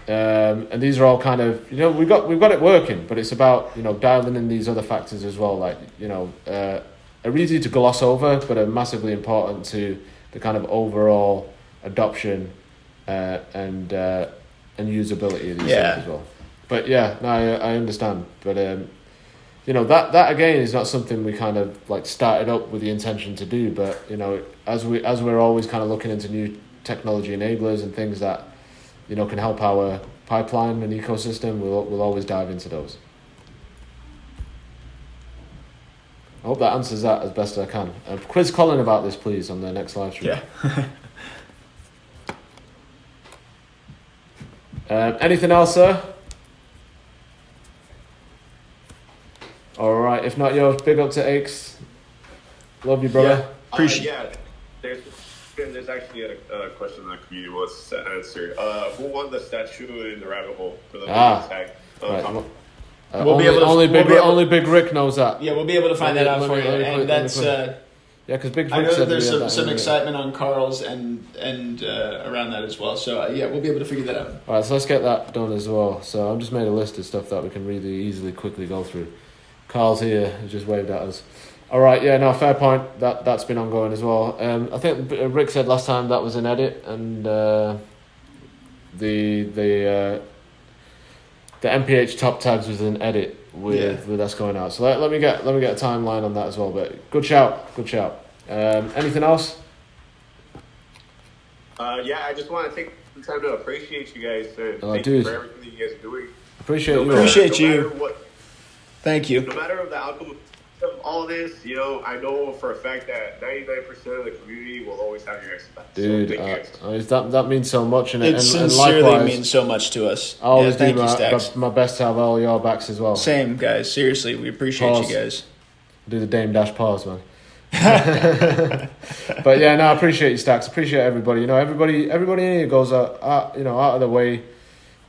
And these are all kind of we've got it working, but it's about dialing in these other factors as well, are easy to gloss over, but are massively important to the kind of overall adoption and usability of these things as well. But yeah, no, I understand. But you know, that again is not something we kind of like started up with the intention to do. But you know, as we're always kind of looking into new technology enablers and things that, you know, can help our pipeline and ecosystem, we'll always dive into those. I hope that answers that as best as I can. Quiz Colin about this, please, on the next live stream. Yeah. Anything else, sir? All right. If not yours, big up to Aches. Love you, brother. There's actually a question that the community wants to answer. Who won the statue in the rabbit hole for the attack? Right. Only Big Rick knows that. Yeah, we'll be able to find that out for you. And that's yeah, because Big Rick I know said that there's some excitement on Carl's and around that as well. So yeah, we'll be able to figure that out. All right, so let's get that done as well. So I've just made a list of stuff that we can really easily, quickly go through. Carl's here, he's just waved at us. All right, yeah, no, fair point. That's been ongoing as well. I think Rick said last time that was an edit, and the MPH top tags was an edit with us going out. So let me get a timeline on that as well. But good shout. Anything else? I just want to take the time to appreciate you guys. Thank you for everything that you guys are doing. Appreciate you. Thank you. No matter the outcome of all this, you know, I know for a fact that 99% of the community will always have your guys' back. Dude, that means so much, and sincerely likewise, means so much to us. I always thank do you, my best to have all your backs as well. Same, guys. Seriously, we appreciate you guys. Do the Dame Dash pause, man. But yeah, no, I appreciate you, Stacks. Appreciate everybody. You know, everybody in here goes out of their way,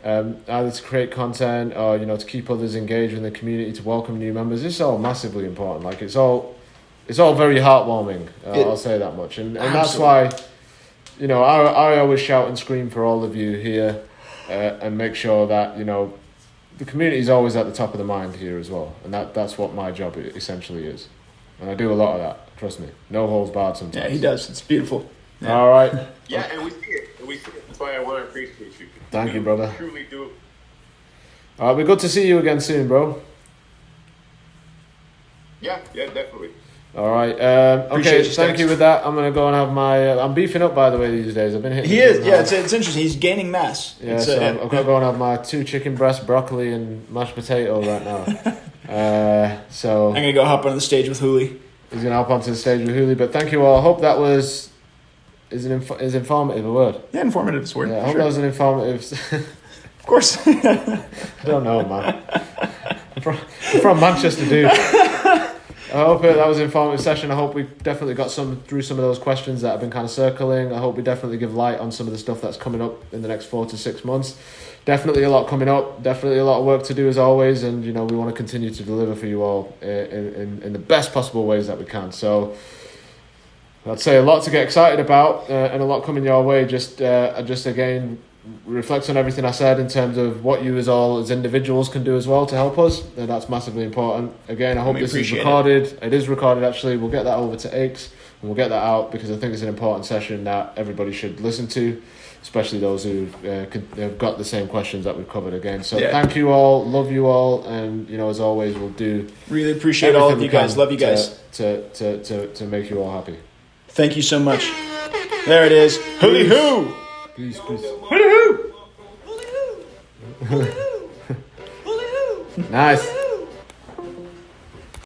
either to create content or, you know, to keep others engaged in the community, to welcome new members. It's all massively important. Like it's all very heartwarming. I'll say that much, and that's why, you know, I always shout and scream for all of you here, and make sure that, you know, the community is always at the top of the mind here as well, and that's what my job essentially is, and I do a lot of that. Trust me, no holds barred sometimes. Yeah, he does. It's beautiful. Yeah. All right. Yeah, and we see it. That's why I want to appreciate you. Thank you, brother. We truly do. All right, we're good to see you again soon, bro. Yeah, definitely. All right. Okay, thank you with that. I'm gonna go and have my. I'm beefing up, by the way, these days. I've been hitting. He is. Yeah, it's interesting. He's gaining mass. Yeah, so I'm gonna go and have my 2 chicken breast, broccoli, and mashed potato right now. So I'm gonna go hop on the stage with Hooli. He's gonna hop onto the stage with Hooli. But thank you all. I hope that is informative a word. Yeah, informative is a word. Yeah, I hope that was an informative. Of course. I don't know, man. I'm from Manchester, dude. I hope that was an informative session. I hope we definitely got through some of those questions that have been kind of circling. I hope we definitely give light on some of the stuff that's coming up in the next 4 to 6 months. Definitely a lot coming up. Definitely a lot of work to do as always. And, you know, we want to continue to deliver for you all in the best possible ways that we can. So I'd say a lot to get excited about, and a lot coming your way. Just again, reflect on everything I said in terms of what you as individuals can do as well to help us. And that's massively important. Again, I hope this is recorded. It is recorded, actually. We'll get that over to Aches, and we'll get that out because I think it's an important session that everybody should listen to, especially those who have got the same questions that we've covered again. So thank you all, love you all, and, you know, as always, we'll do. Really appreciate all of you guys. Love you guys. To make you all happy. Thank you so much. There it is. Hooly hoo! Peace. Hooly hoo! Nice.